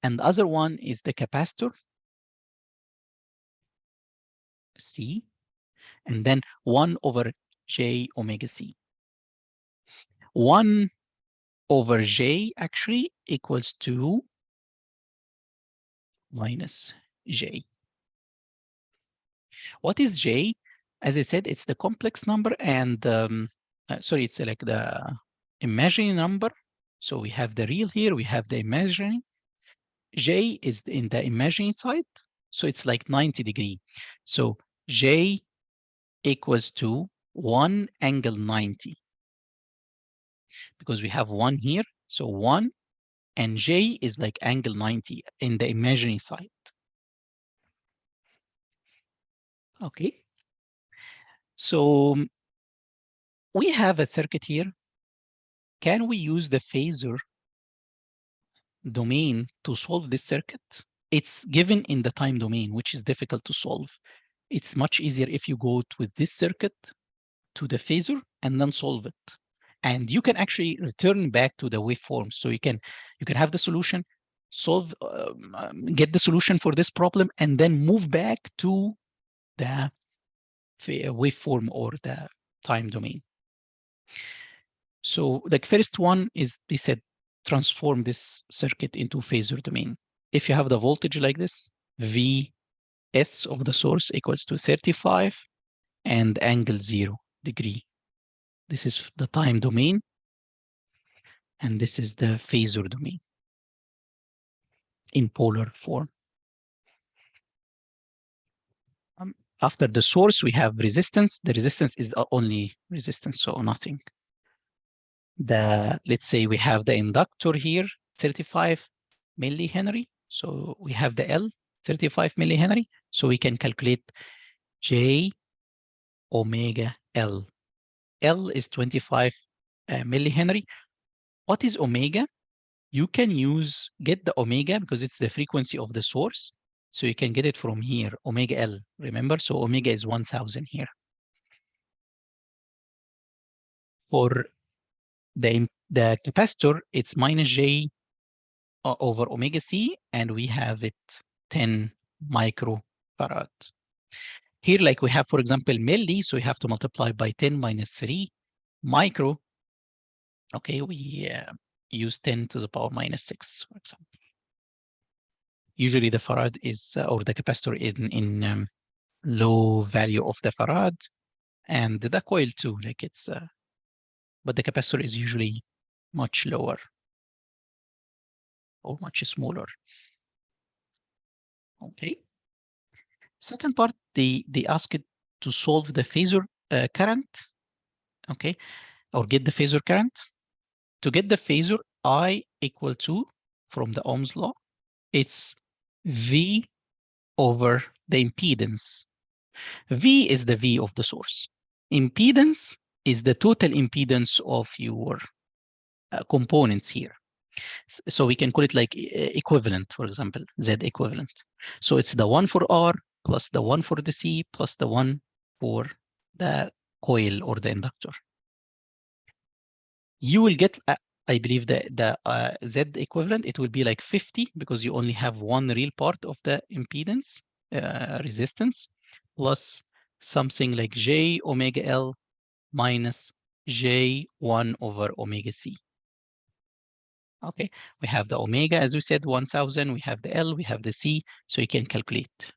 and the other one is the capacitor, C, and then 1 over J omega C. 1 over J actually equals to minus J. What is J? As I said, it's the complex number, and sorry, it's like the imaginary number. So we have the real here, we have the imaginary. J is in the imaginary side, so it's like 90 degrees. So J equals to 1 angle 90, because we have 1 here, so 1, and J is like angle 90 in the imaginary side. Okay. So we have a circuit here. Can we use the phasor domain to solve this circuit? It's given in the time domain, which is difficult to solve. It's much easier if you go with this circuit to the phasor and then solve it. And you can actually return back to the waveform. So you can have the solution, solve, get the solution for this problem, and then move back to the waveform or the time domain. So the first one is, they said, transform this circuit into phasor domain. If you have the voltage like this, Vs of the source equals to 35 and angle 0 degree. This is the time domain, and this is the phasor domain in polar form. After the source, we have resistance. The resistance is the only resistance, so nothing. Let's say we have the inductor here, 35 millihenry. So we have the L, 35 millihenry. So we can calculate J omega L. L is 25 millihenry. What is omega? You can get the omega because it's the frequency of the source. So you can get it from here, omega L, remember? So omega is 1000 here. For the capacitor, it's minus J over omega C, and we have it 10 microfarad. Here, like we have, for example, milli, so we have to multiply by 10 minus 3 micro. Okay, we use 10 to the power minus 6, for example. Usually the farad is, or the capacitor in low value of the farad, and the coil too, like it's, but the capacitor is usually much lower or much smaller. Okay. Second part, they ask it to solve the phasor current, okay, or get the phasor current. To get the phasor, I equal to, from the Ohm's law, it's V over the impedance. V is the V of the source. Impedance is the total impedance of your components here. So we can call it like equivalent, for example, Z equivalent. So it's the one for R plus the one for the C plus the one for the coil or the inductor. You will get, I believe, the Z equivalent, it will be like 50 because you only have one real part of the impedance resistance plus something like J omega L minus J1 over omega C. Okay, we have the omega, as we said, 1000, we have the L, we have the C, so you can calculate.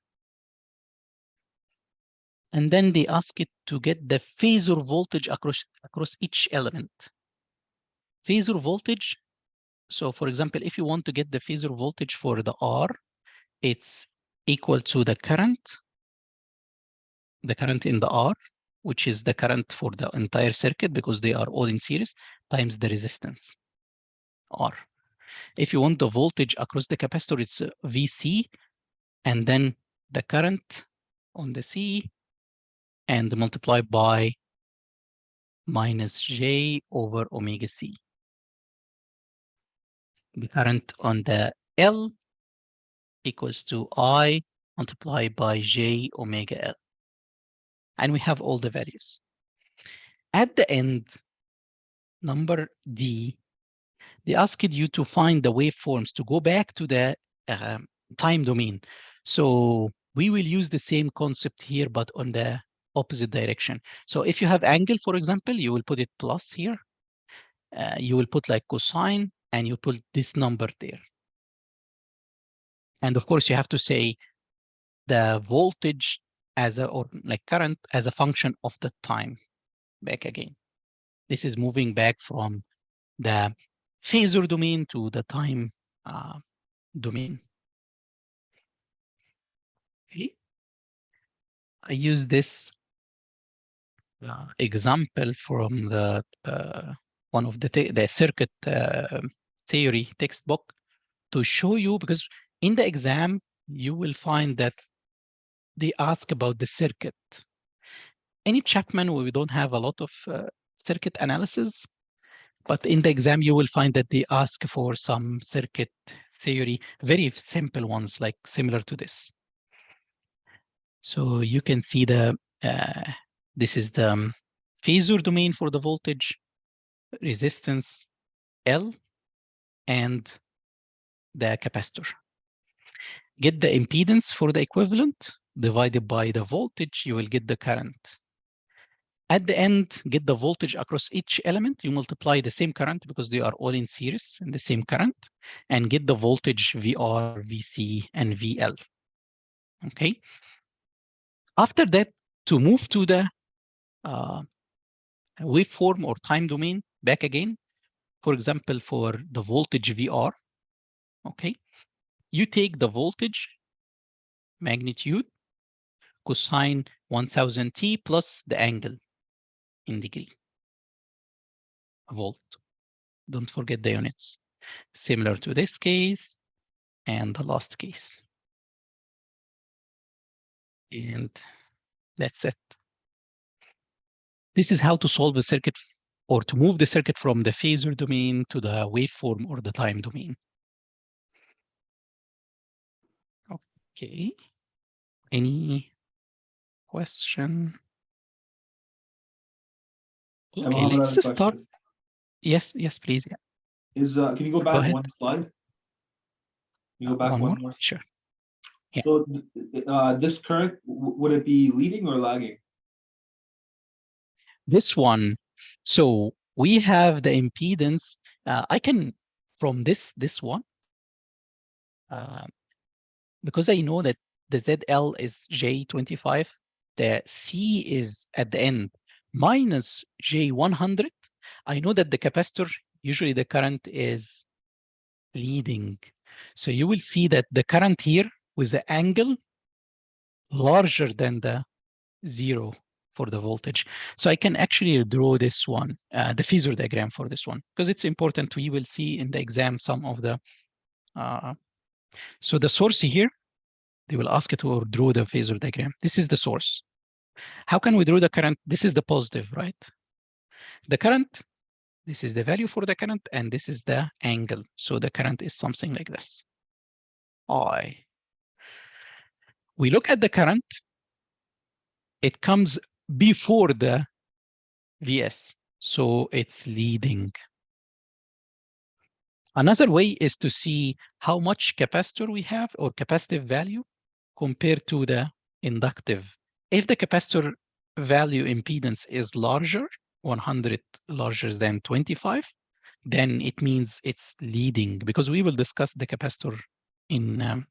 And then they ask it to get the phasor voltage across each element. Phasor voltage, so for example, if you want to get the phasor voltage for the R, it's equal to the current in the R, which is the current for the entire circuit because they are all in series, times the resistance, R. If you want the voltage across the capacitor, it's VC, and then the current on the C, and multiply by minus J over omega C. The current on the L equals to I multiplied by J omega L. And we have all the values. At the end, number D, they asked you to find the waveforms to go back to the time domain. So we will use the same concept here, but on the opposite direction. So if you have angle, for example, you will put it plus here. You will put like cosine, and you put this number there. And of course, you have to say the voltage as a, or like current as a function of the time back again. This is moving back from the phasor domain to the time domain. Okay. I use this example from the one of the circuit theory textbook to show you, because in the exam you will find that they ask about the circuit. In Chapman, we don't have a lot of circuit analysis, but in the exam you will find that they ask for some circuit theory, very simple ones, like similar to this. So you can see the this is the phasor domain for the voltage, resistance L, and the capacitor. Get the impedance for the equivalent, divided by the voltage, you will get the current. At the end, get the voltage across each element. You multiply the same current because they are all in series in the same current, and get the voltage VR, VC, and VL. Okay. After that, to move to the waveform or time domain back again, for example, for the voltage VR, okay, you take the voltage magnitude cosine 1000t plus the angle in degree, volt. Don't forget the units. Similar to this case and the last case. And that's it. This is how to solve a circuit, or to move the circuit from the phasor domain to the waveform or the time domain. Okay. Any question? Yeah, Okay, Mohammed, I have let's a start. question. Yes, please. Yeah. Can you go back ahead. one slide? Can you go back One one more? more? Sure. Yeah. So this current, would it be leading or lagging? This one, so we have the impedance. I can, from this one, because I know that the ZL is J25, the C is at the end minus J100. I know that the capacitor, usually the current is leading. So you will see that the current here with the angle larger than the 0 for the voltage. So I can actually draw this one, the phasor diagram for this one, because it's important. We will see in the exam some of the, so the source here, they will ask you to draw the phasor diagram. This is the source. How can we draw the current? This is the positive, right? The current, this is the value for the current, and this is the angle. So the current is something like this. I. We look at the current, it comes before the VS, so it's leading. Another way is to see how much capacitor we have or capacitive value compared to the inductive. If the capacitor value impedance is larger, 100 larger than 25, then it means it's leading, because we will discuss the capacitor in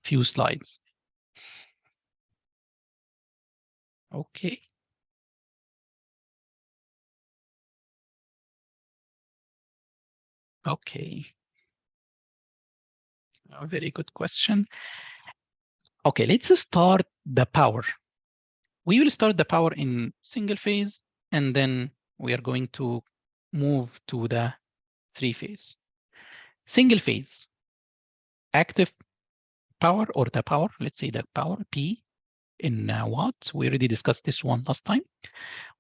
few slides. Okay. Okay. A very good question. Okay, let's start the power. We will start the power in single phase, and then we are going to move to the 3-phase. Single phase, active power, or the power, let's say the power P in watts. We already discussed this one last time.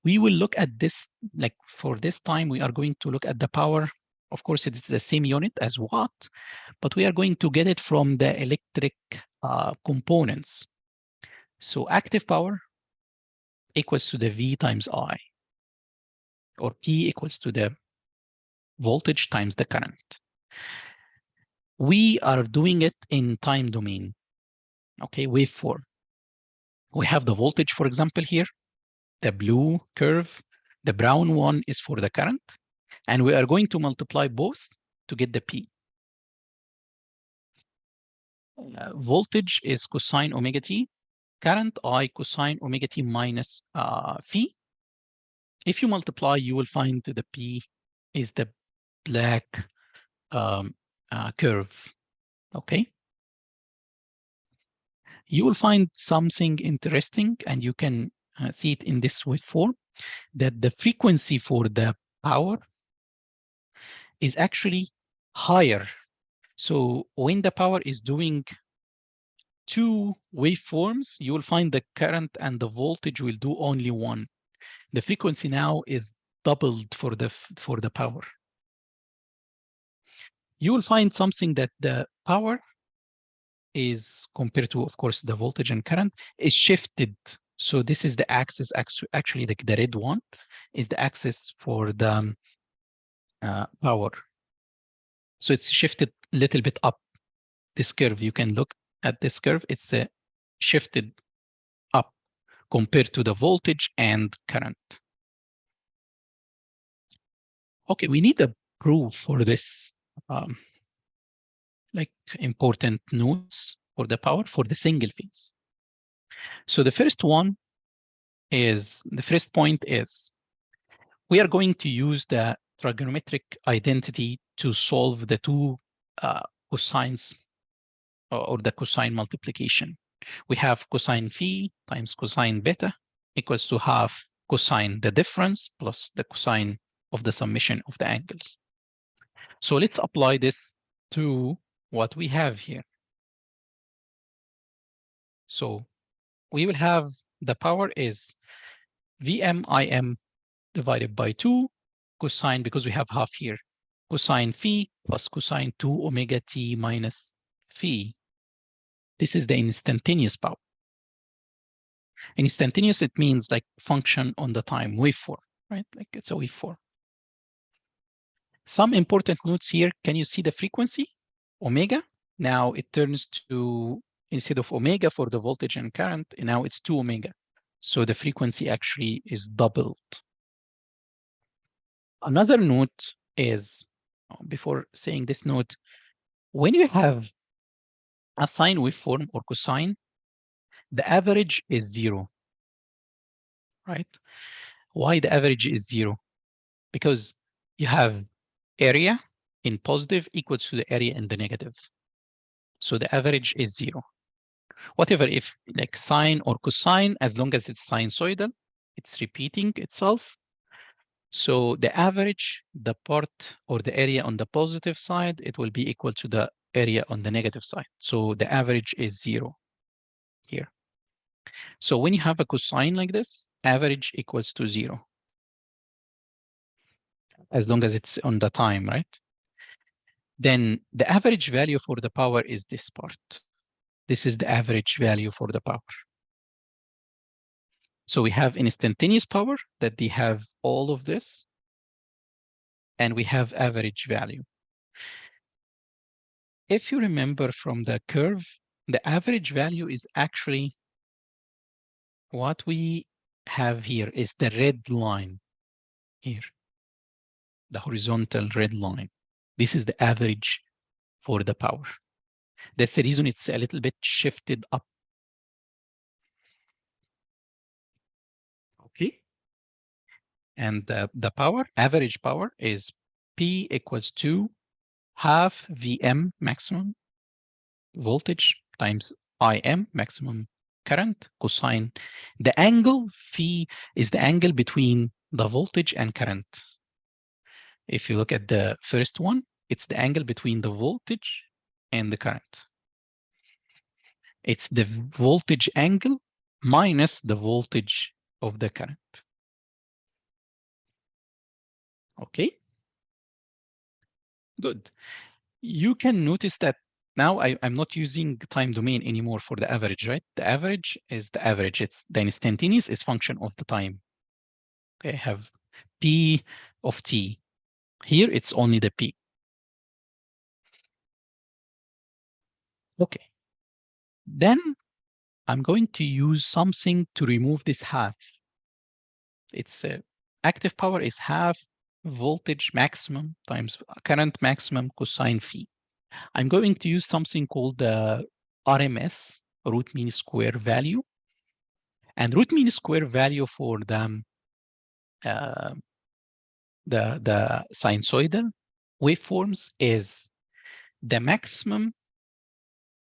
We will look at this, like for this time, we are going to look at the power. Of course, it's the same unit as watt, but we are going to get it from the electric components. So active power equals to the V times I, or P equals to the voltage times the current. We are doing it in time domain, okay, waveform. We have the voltage, for example, here, the blue curve, the brown one is for the current, and we are going to multiply both to get the P. Voltage is cosine omega t, current I cosine omega t minus phi. If you multiply, you will find the P is the black curve, okay? You will find something interesting, and you can see it in this waveform, that the frequency for the power is actually higher. So when the power is doing two waveforms, you will find the current and the voltage will do only one. The frequency now is doubled for the power. You will find something that the power is, compared to, of course, the voltage and current, is shifted. So this is the axis, actually the red one is the axis for the power. So it's shifted a little bit up this curve. You can look at this curve, it's shifted up compared to the voltage and current. Okay, we need a proof for this, like important notes for the power for the single phase. So the first one is, the first point is, we are going to use the trigonometric identity to solve the two cosines or the cosine multiplication. We have cosine phi times cosine beta equals to half cosine the difference plus the cosine of the summation of the angles. So let's apply this to what we have here. So we will have the power is Vm divided by 2 cosine, because we have half here, cosine phi plus cosine 2 omega t minus phi. This is the instantaneous power. Instantaneous, it means like function on the time waveform, right? Like it's a waveform. Some important notes here. Can you see the frequency? Omega. Now it turns to, instead of omega for the voltage and current, now it's 2 omega. So the frequency actually is doubled. Another note is, before saying this note, when you have a sine waveform or cosine, the average is 0, right? Why the average is 0? Because you have area in positive equals to the area in the negative. So the average is 0. Whatever, if like sine or cosine, as long as it's sinusoidal, it's repeating itself. So the average, the part or the area on the positive side, it will be equal to the area on the negative side. So the average is 0 here. So when you have a cosine like this, average equals to 0. As long as it's on the time, right? Then the average value for the power is this part. This is the average value for the power. So we have instantaneous power that they have all of this, and we have average value. If you remember from the curve, the average value is actually what we have here is the red line here, the horizontal red line. This is the average for the power. That's the reason it's a little bit shifted up. Okay. And the power, average power is P equals to half VM maximum voltage times IM maximum current cosine. The angle phi is the angle between the voltage and current. If you look at the first one, it's the angle between the voltage and the current. It's the voltage angle minus the voltage of the current. Okay, good. You can notice that now I'm not using time domain anymore for the average, right? The average is the average. It's the instantaneous is function of the time. Okay, I have P of t. Here it's only the P. Okay. Then I'm going to use something to remove this half. It's active power is half voltage maximum times current maximum cosine phi. I'm going to use something called the RMS, root mean square value. And root mean square value for the sinusoidal waveforms is the maximum,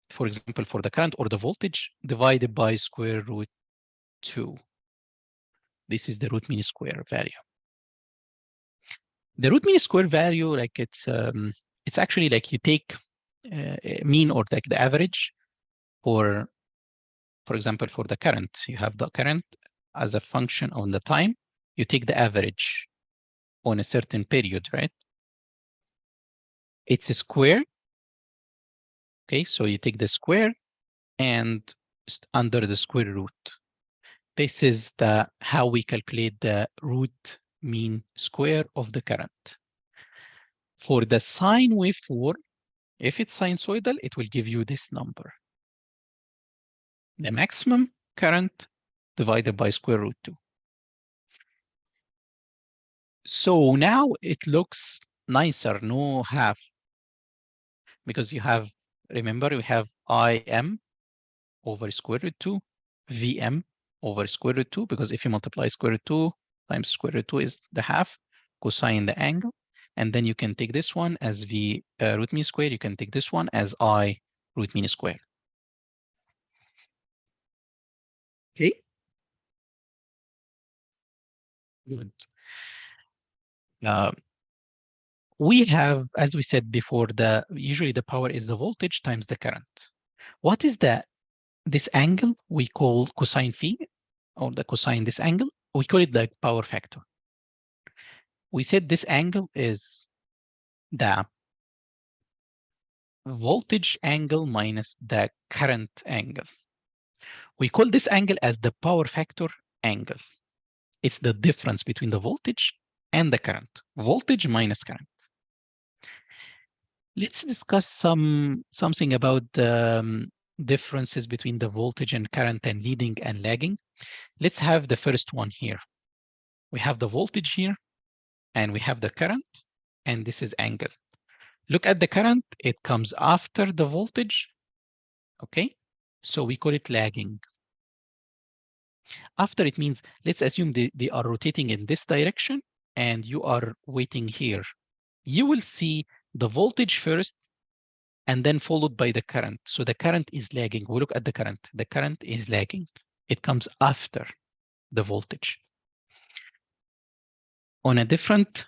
for example, for the current or the voltage divided by square root 2. This is the root mean square value. The root mean square value, like it's actually like you take mean or like the average for example, for the current, you have the current as a function on the time. You take the average on a certain period, right? It's a square. Okay, so you take the square and under the square root. This is how we calculate the root mean square of the current. For the sine waveform, if it's sinusoidal, it will give you this number. The maximum current divided by square root 2. So now it looks nicer, no half. Because you have, remember, we have IM over square root 2, VM over square root 2, because if you multiply square root 2 times square root 2 is the half, cosine the angle. And then you can take this one as V root mean square. You can take this one as I root mean square. Okay. Good. We have, as we said before, usually the power is the voltage times the current. What is this angle we call cosine phi, or the cosine this angle? We call it the power factor. We said this angle is the voltage angle minus the current angle. We call this angle as the power factor angle. It's the difference between the voltage and the current, voltage minus current. Let's discuss something about the differences between the voltage and current and leading and lagging. Let's have the first one here. We have the voltage here, and we have the current, and this is angle. Look at the current, it comes after the voltage, okay? So we call it lagging. After it means, let's assume they are rotating in this direction, and you are waiting here. You will see the voltage first, and then followed by the current. So the current is lagging. We look at the current. The current is lagging. It comes after the voltage. On a different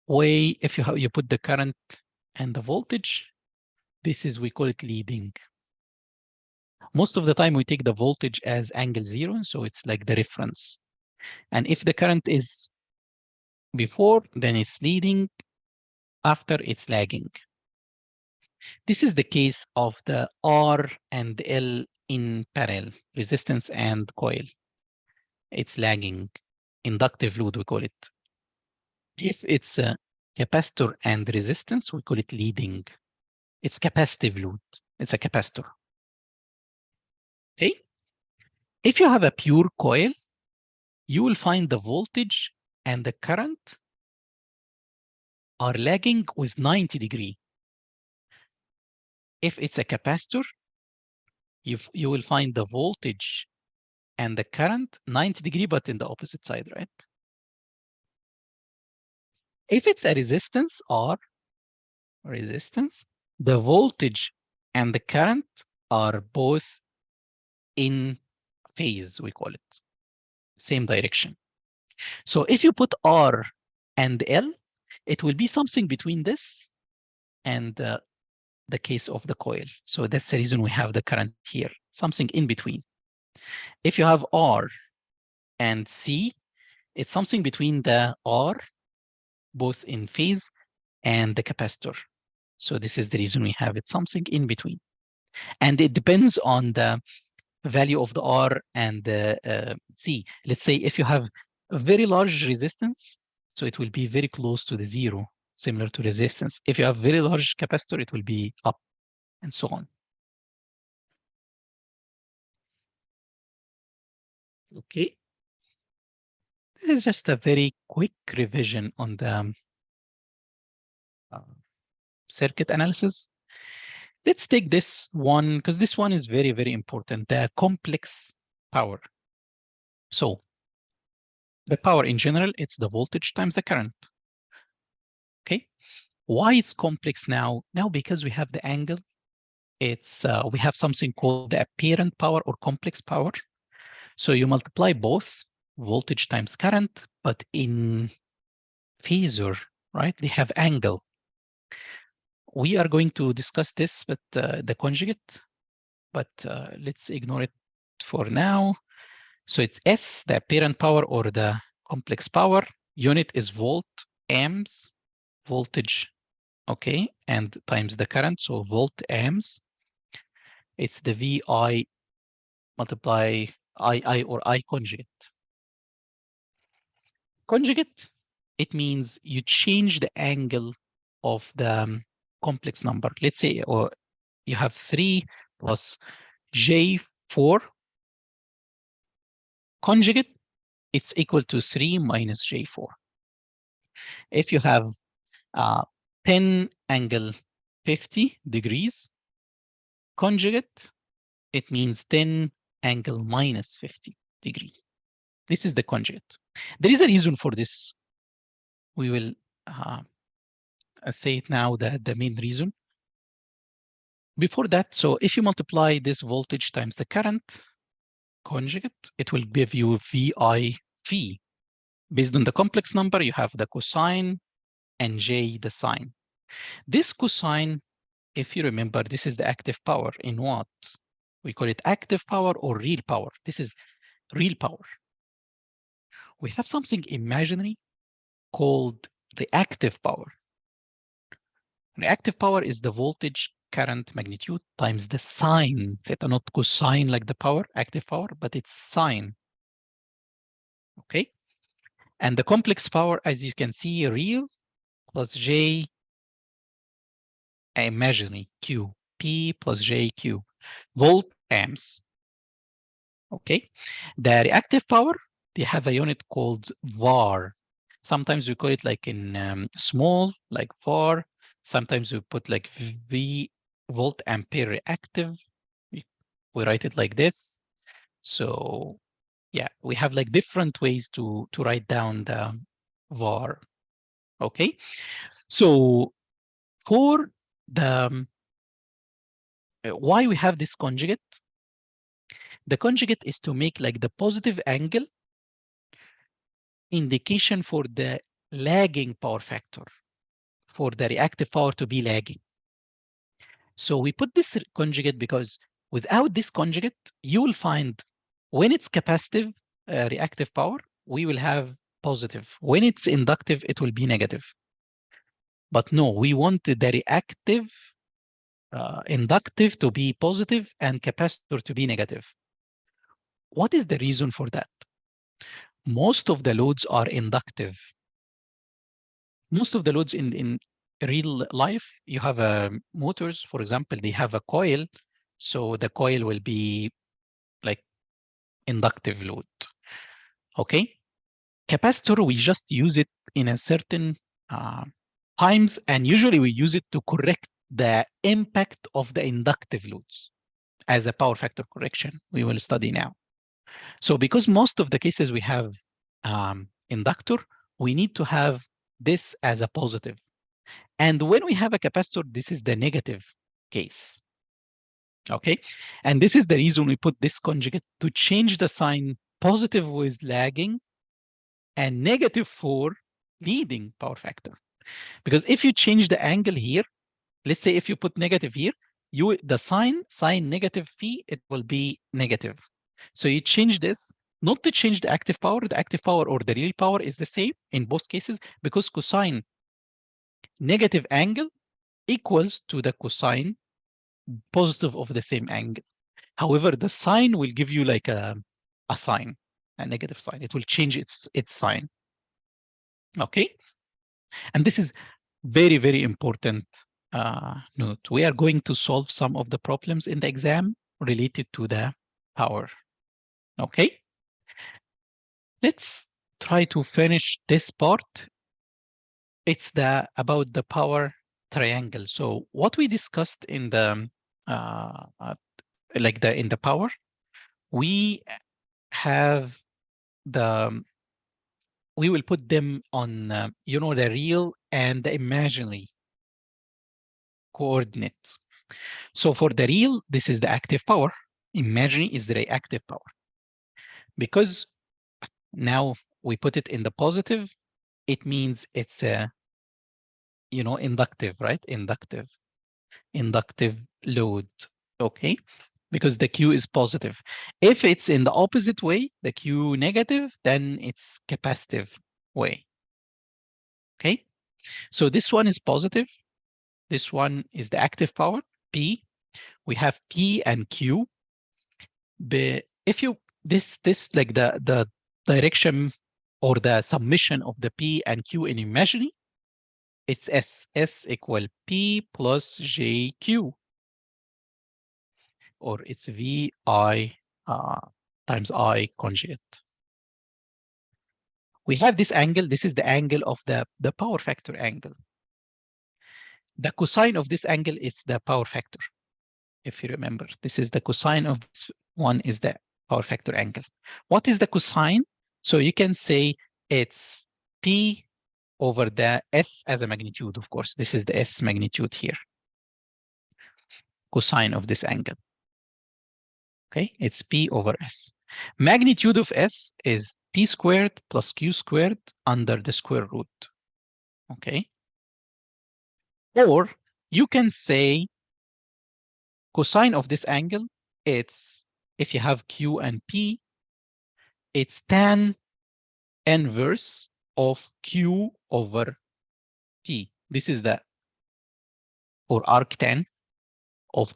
way, if you put the current and the voltage, this is, we call it leading. Most of the time we take the voltage as angle 0, so it's like the reference. And if the current is before, then it's leading. After, it's lagging. This is the case of the R and L in parallel, resistance and coil. It's lagging. Inductive load, we call it. If it's a capacitor and resistance, we call it leading. It's capacitive load. It's a capacitor. Okay. If you have a pure coil, you will find the voltage and the current are lagging with 90 degrees. If it's a capacitor, you will find the voltage and the current 90 degrees, but in the opposite side, right? If it's a resistance or resistance, the voltage and the current are both in phase, we call it, same direction. So if you put R and L, it will be something between this and the case of the coil. So that's the reason we have the current here, something in between. If you have R and C, it's something between the R, both in phase, and the capacitor. So this is the reason we have it, something in between. And it depends on the value of the R and the C. Let's say if you have a very large resistance, so it will be very close to the 0, similar to resistance. If you have very large capacitor, it will be up, and so on. Okay. This is just a very quick revision on the circuit analysis. Let's take this one, because this one is very, very important, the complex power. So the power in general, it's the voltage times the current. Okay. Why it's complex now? Now, because we have the angle, it's we have something called the apparent power or complex power. So you multiply both voltage times current, but in phasor, right? They have angle. We are going to discuss this with the conjugate, but let's ignore it for now. So it's S, the apparent power or the complex power. Unit is volt, amps, voltage, okay, and times the current, so volt amps. It's the VI multiply II or I conjugate. Conjugate, it means you change the angle of the complex number. Let's say or you have 3 plus J4. Conjugate, it's equal to 3 minus J4. If you have 10 angle 50 degrees, conjugate, it means 10 angle minus 50 degrees. This is the conjugate. There is a reason for this. We will say it now, the main reason. Before that, so if you multiply this voltage times the current conjugate, it will give you VIV. Based on the complex number, you have the cosine and J, the sine. This cosine, if you remember, this is the active power in what? We call it active power or real power. This is real power. We have something imaginary called reactive power. Reactive power is the voltage, current, magnitude times the sine theta, not cosine like the power, active power, but it's sine. Okay. And the complex power, as you can see, real plus J imaginary Q, P plus J Q, volt amps. Okay. The reactive power, they have a unit called VAR. Sometimes we call it like in small, like VAR. Sometimes we put like V, volt ampere reactive. We write it like this. So yeah, we have like different ways to write down the VAR. Okay. So for the why we have this conjugate? The conjugate is to make like the positive angle indication for the lagging power factor, for the reactive power to be lagging. So we put this conjugate because without this conjugate, you will find when it's capacitive reactive power, we will have positive. When it's inductive, it will be negative. But no, we want the reactive inductive to be positive and capacitor to be negative. What is the reason for that? Most of the loads are inductive. Most of the loads in real life, you have motors, for example, they have a coil. So the coil will be like inductive load. Okay. Capacitor, we just use it in a certain times, and usually we use it to correct the impact of the inductive loads as a power factor correction we will study now. So because most of the cases we have inductor, we need to have this as a positive. And when we have a capacitor, this is the negative case. Okay, and this is the reason we put this conjugate to change the sign positive with lagging and negative for leading power factor. Because if you change the angle here, let's say if you put negative here, the sign negative P, it will be negative. So you change this, not to change the active power or the real power is the same in both cases, because cosine negative angle equals to the cosine positive of the same angle. However, the sign will give you like a sign, a negative sign. It will change its sign. Okay, and this is very, very important note. We are going to solve some of the problems in the exam related to the power. Okay, let's try to finish this part. It's about the power triangle. So what we discussed in the in the power, we have we will put them on the real and the imaginary coordinates. So for the real, this is the active power. Imaginary is the reactive power. Because now we put it in the positive, it means it's inductive, right? Inductive load. Okay, because the Q is positive. If it's in the opposite way, the Q negative, then it's capacitive way. Okay, so this one is positive. This one is the active power, P. We have P and Q. But if you this like the direction or the summation of the P and Q in imaginary, it's S equal P plus JQ, or it's VI times I conjugate. We have this angle. This is the angle of the power factor angle. The cosine of this angle is the power factor. If you remember, this is the cosine of this one is the power factor angle. What is the cosine? So you can say it's P over the S as a magnitude. Of course, this is the S magnitude here. Cosine of this angle. Okay, it's P over S. Magnitude of S is P squared plus Q squared under the square root. Okay. Or you can say cosine of this angle, it's, if you have Q and P, it's tan inverse of Q over P. This is the, or arctan of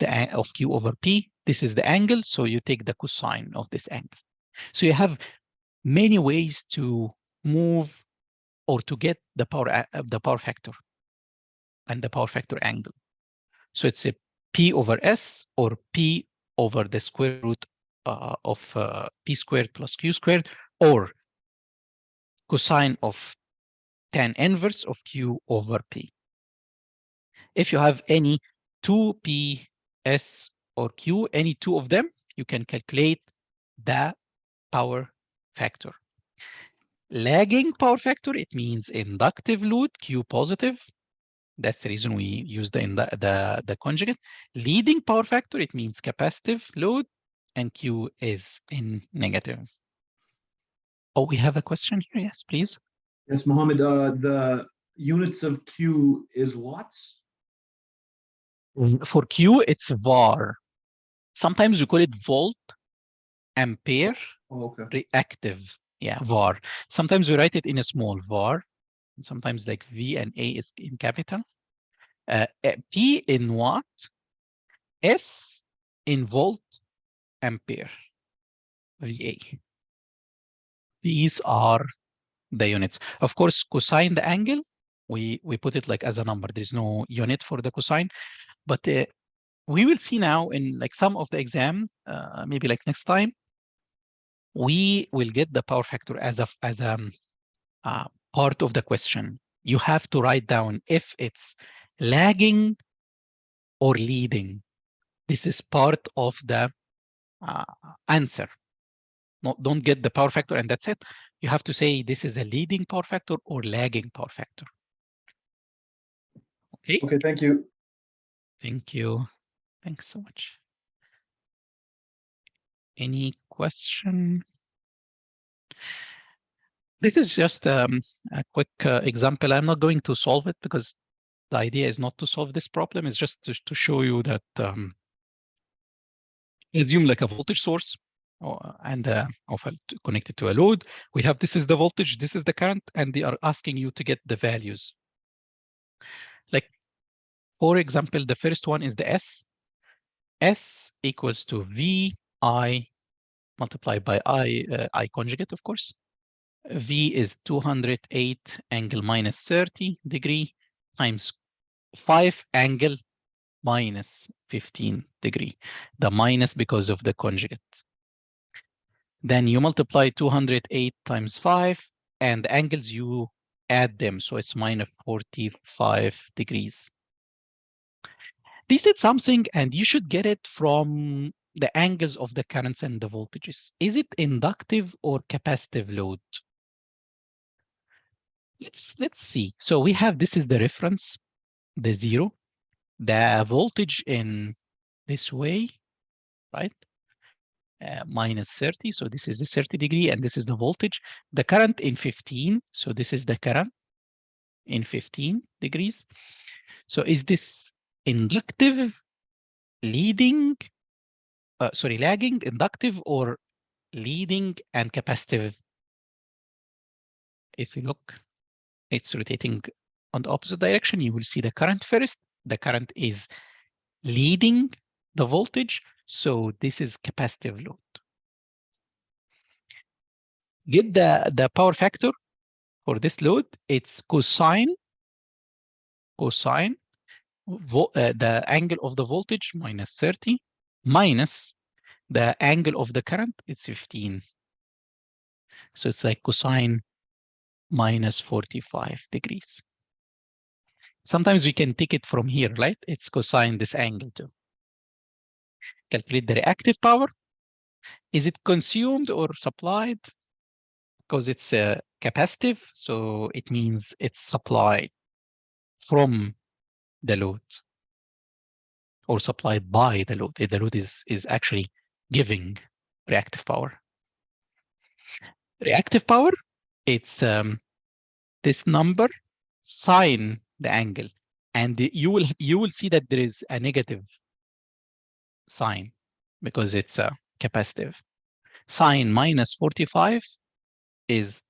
Q over P. This is the angle, so you take the cosine of this angle. So you have many ways to move or to get the power factor and the power factor angle. So it's a P over S or P over the square root of P squared plus Q squared, or cosine of tan inverse of Q over P. If you have any 2P, S, or Q, any two of them, you can calculate the power factor. Lagging power factor, it means inductive load, Q positive. That's the reason we use the conjugate. Leading power factor, it means capacitive load, and Q is in negative. Oh, we have a question here. Yes, please. Yes, Mohammed, the units of Q is watts? For Q, it's VAR. Sometimes we call it volt, ampere, Oh, okay. reactive. Yeah, VAR. Sometimes we write it in a small VAR. And sometimes like V and A is in capital. P in watt, S in volt, ampere, VA. These are the units. Of course, cosine the angle, we put it like as a number. There's no unit for the cosine, but we will see now in like some of the exam, maybe like next time, we will get the power factor as a part of the question. You have to write down if it's lagging or leading. This is part of the answer. No, don't get the power factor and that's it. You have to say this is a leading power factor or lagging power factor. Okay. Okay, thank you. Thank you. Thanks so much. Any question? This is just a quick example. I'm not going to solve it because the idea is not to solve this problem. It's just to show you that assume like a voltage source and connected to a load. We have this is the voltage, this is the current, and they are asking you to get the values. Like, for example, the first one is the S. S equals to VI multiplied by I conjugate, of course. V is 208 angle minus 30 degree times 5 angle minus 15 degree. The minus because of the conjugate. Then you multiply 208 times 5, and the angles you add them, so it's minus 45 degrees. They said something, and you should get it from the angles of the currents and the voltages. Is it inductive or capacitive load? Let's see. So we have, this is the reference, the 0, the voltage in this way, right? Minus 30, so this is the 30 degree, and this is the voltage. The current in 15, so this is the current in 15 degrees. So is this inductive, leading, lagging, inductive, or leading and capacitive? If you look, it's rotating on the opposite direction. You will see the current first. The current is leading the voltage, so this is capacitive load. Get the power factor for this load. It's cosine, the angle of the voltage minus 30 minus the angle of the current, it's 15. So it's like cosine minus 45 degrees. Sometimes we can take it from here, right? It's cosine this angle too. Calculate the reactive power. Is it consumed or supplied? Because it's capacitive, so it means it's supplied from the load or supplied by the load. The load is actually giving reactive power. Reactive power, it's this number sine the angle, and you will see that there is a negative sign because it's a capacitive. Sine minus 45 is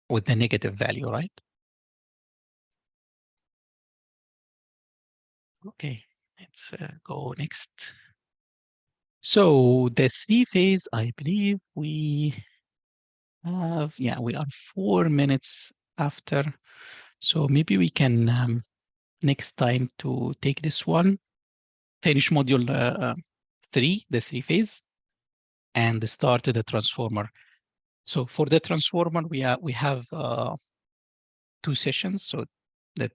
with the negative value, right? Okay, let's go next. So the 3-phase, I believe we have, yeah, we are 4 minutes after. So maybe we can next time to take this one, finish module 3, the 3-phase, and start the transformer. So for the transformer, we have 2 sessions. So that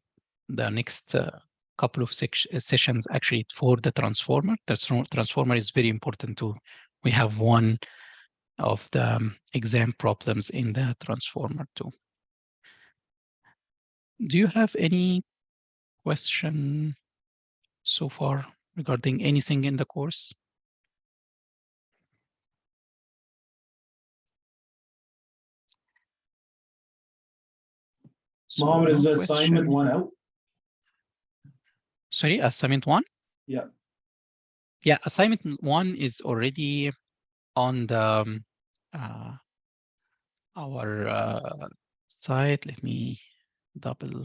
the next couple of sessions actually for the transformer. The transformer is very important too. We have one of the exam problems in the transformer too. Do you have any question so far regarding anything in the course? So Mohammed, is no the assignment question. 1 out? Sorry, assignment 1? Yeah. Yeah, assignment 1 is already on the our site. Let me double.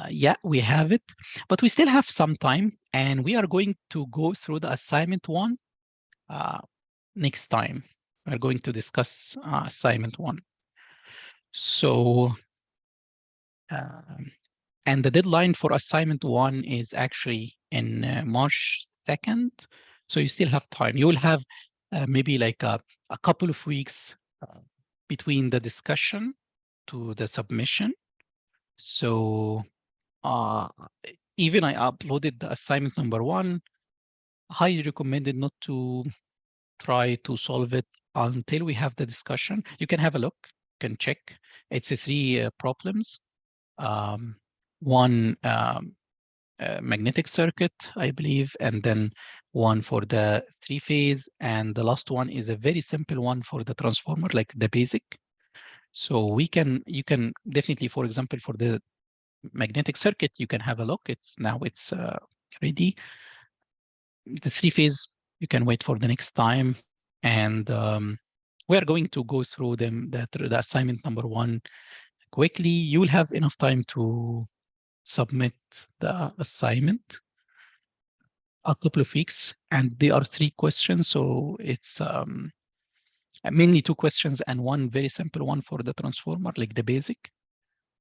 Yeah, we have it, but we still have some time, and we are going to go through the assignment 1 next time. We're going to discuss assignment 1. So, and the deadline for assignment 1 is actually in March 2nd. So you still have time. You will have maybe like a couple of weeks between the discussion to the submission. So even I uploaded the assignment number 1, highly recommended not to try to solve it until we have the discussion. You can have a look, you can check. It's 3 problems. One magnetic circuit, I believe, and then one for the 3-phase, and the last one is a very simple one for the transformer, like the basic. So you can definitely, for example, for the magnetic circuit, you can have a look. It's ready. The 3-phase, you can wait for the next time. And we are going to go through them, the assignment number 1 quickly. You will have enough time to submit the assignment a couple of weeks, and there are 3 questions. So it's mainly 2 questions and 1 very simple one for the transformer, like the basic.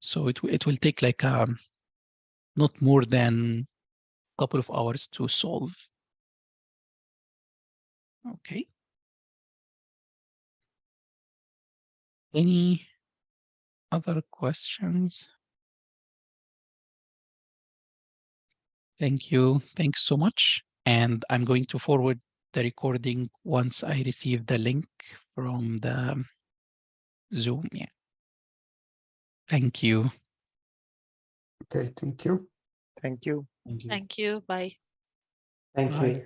So it will take like not more than a couple of hours to solve. Okay. Any other questions? Thank you. Thanks so much. And I'm going to forward the recording once I receive the link from the Zoom. Yeah. Thank you. Okay, thank you. Thank you. Thank you. Thank you. Bye. Thank Bye. you.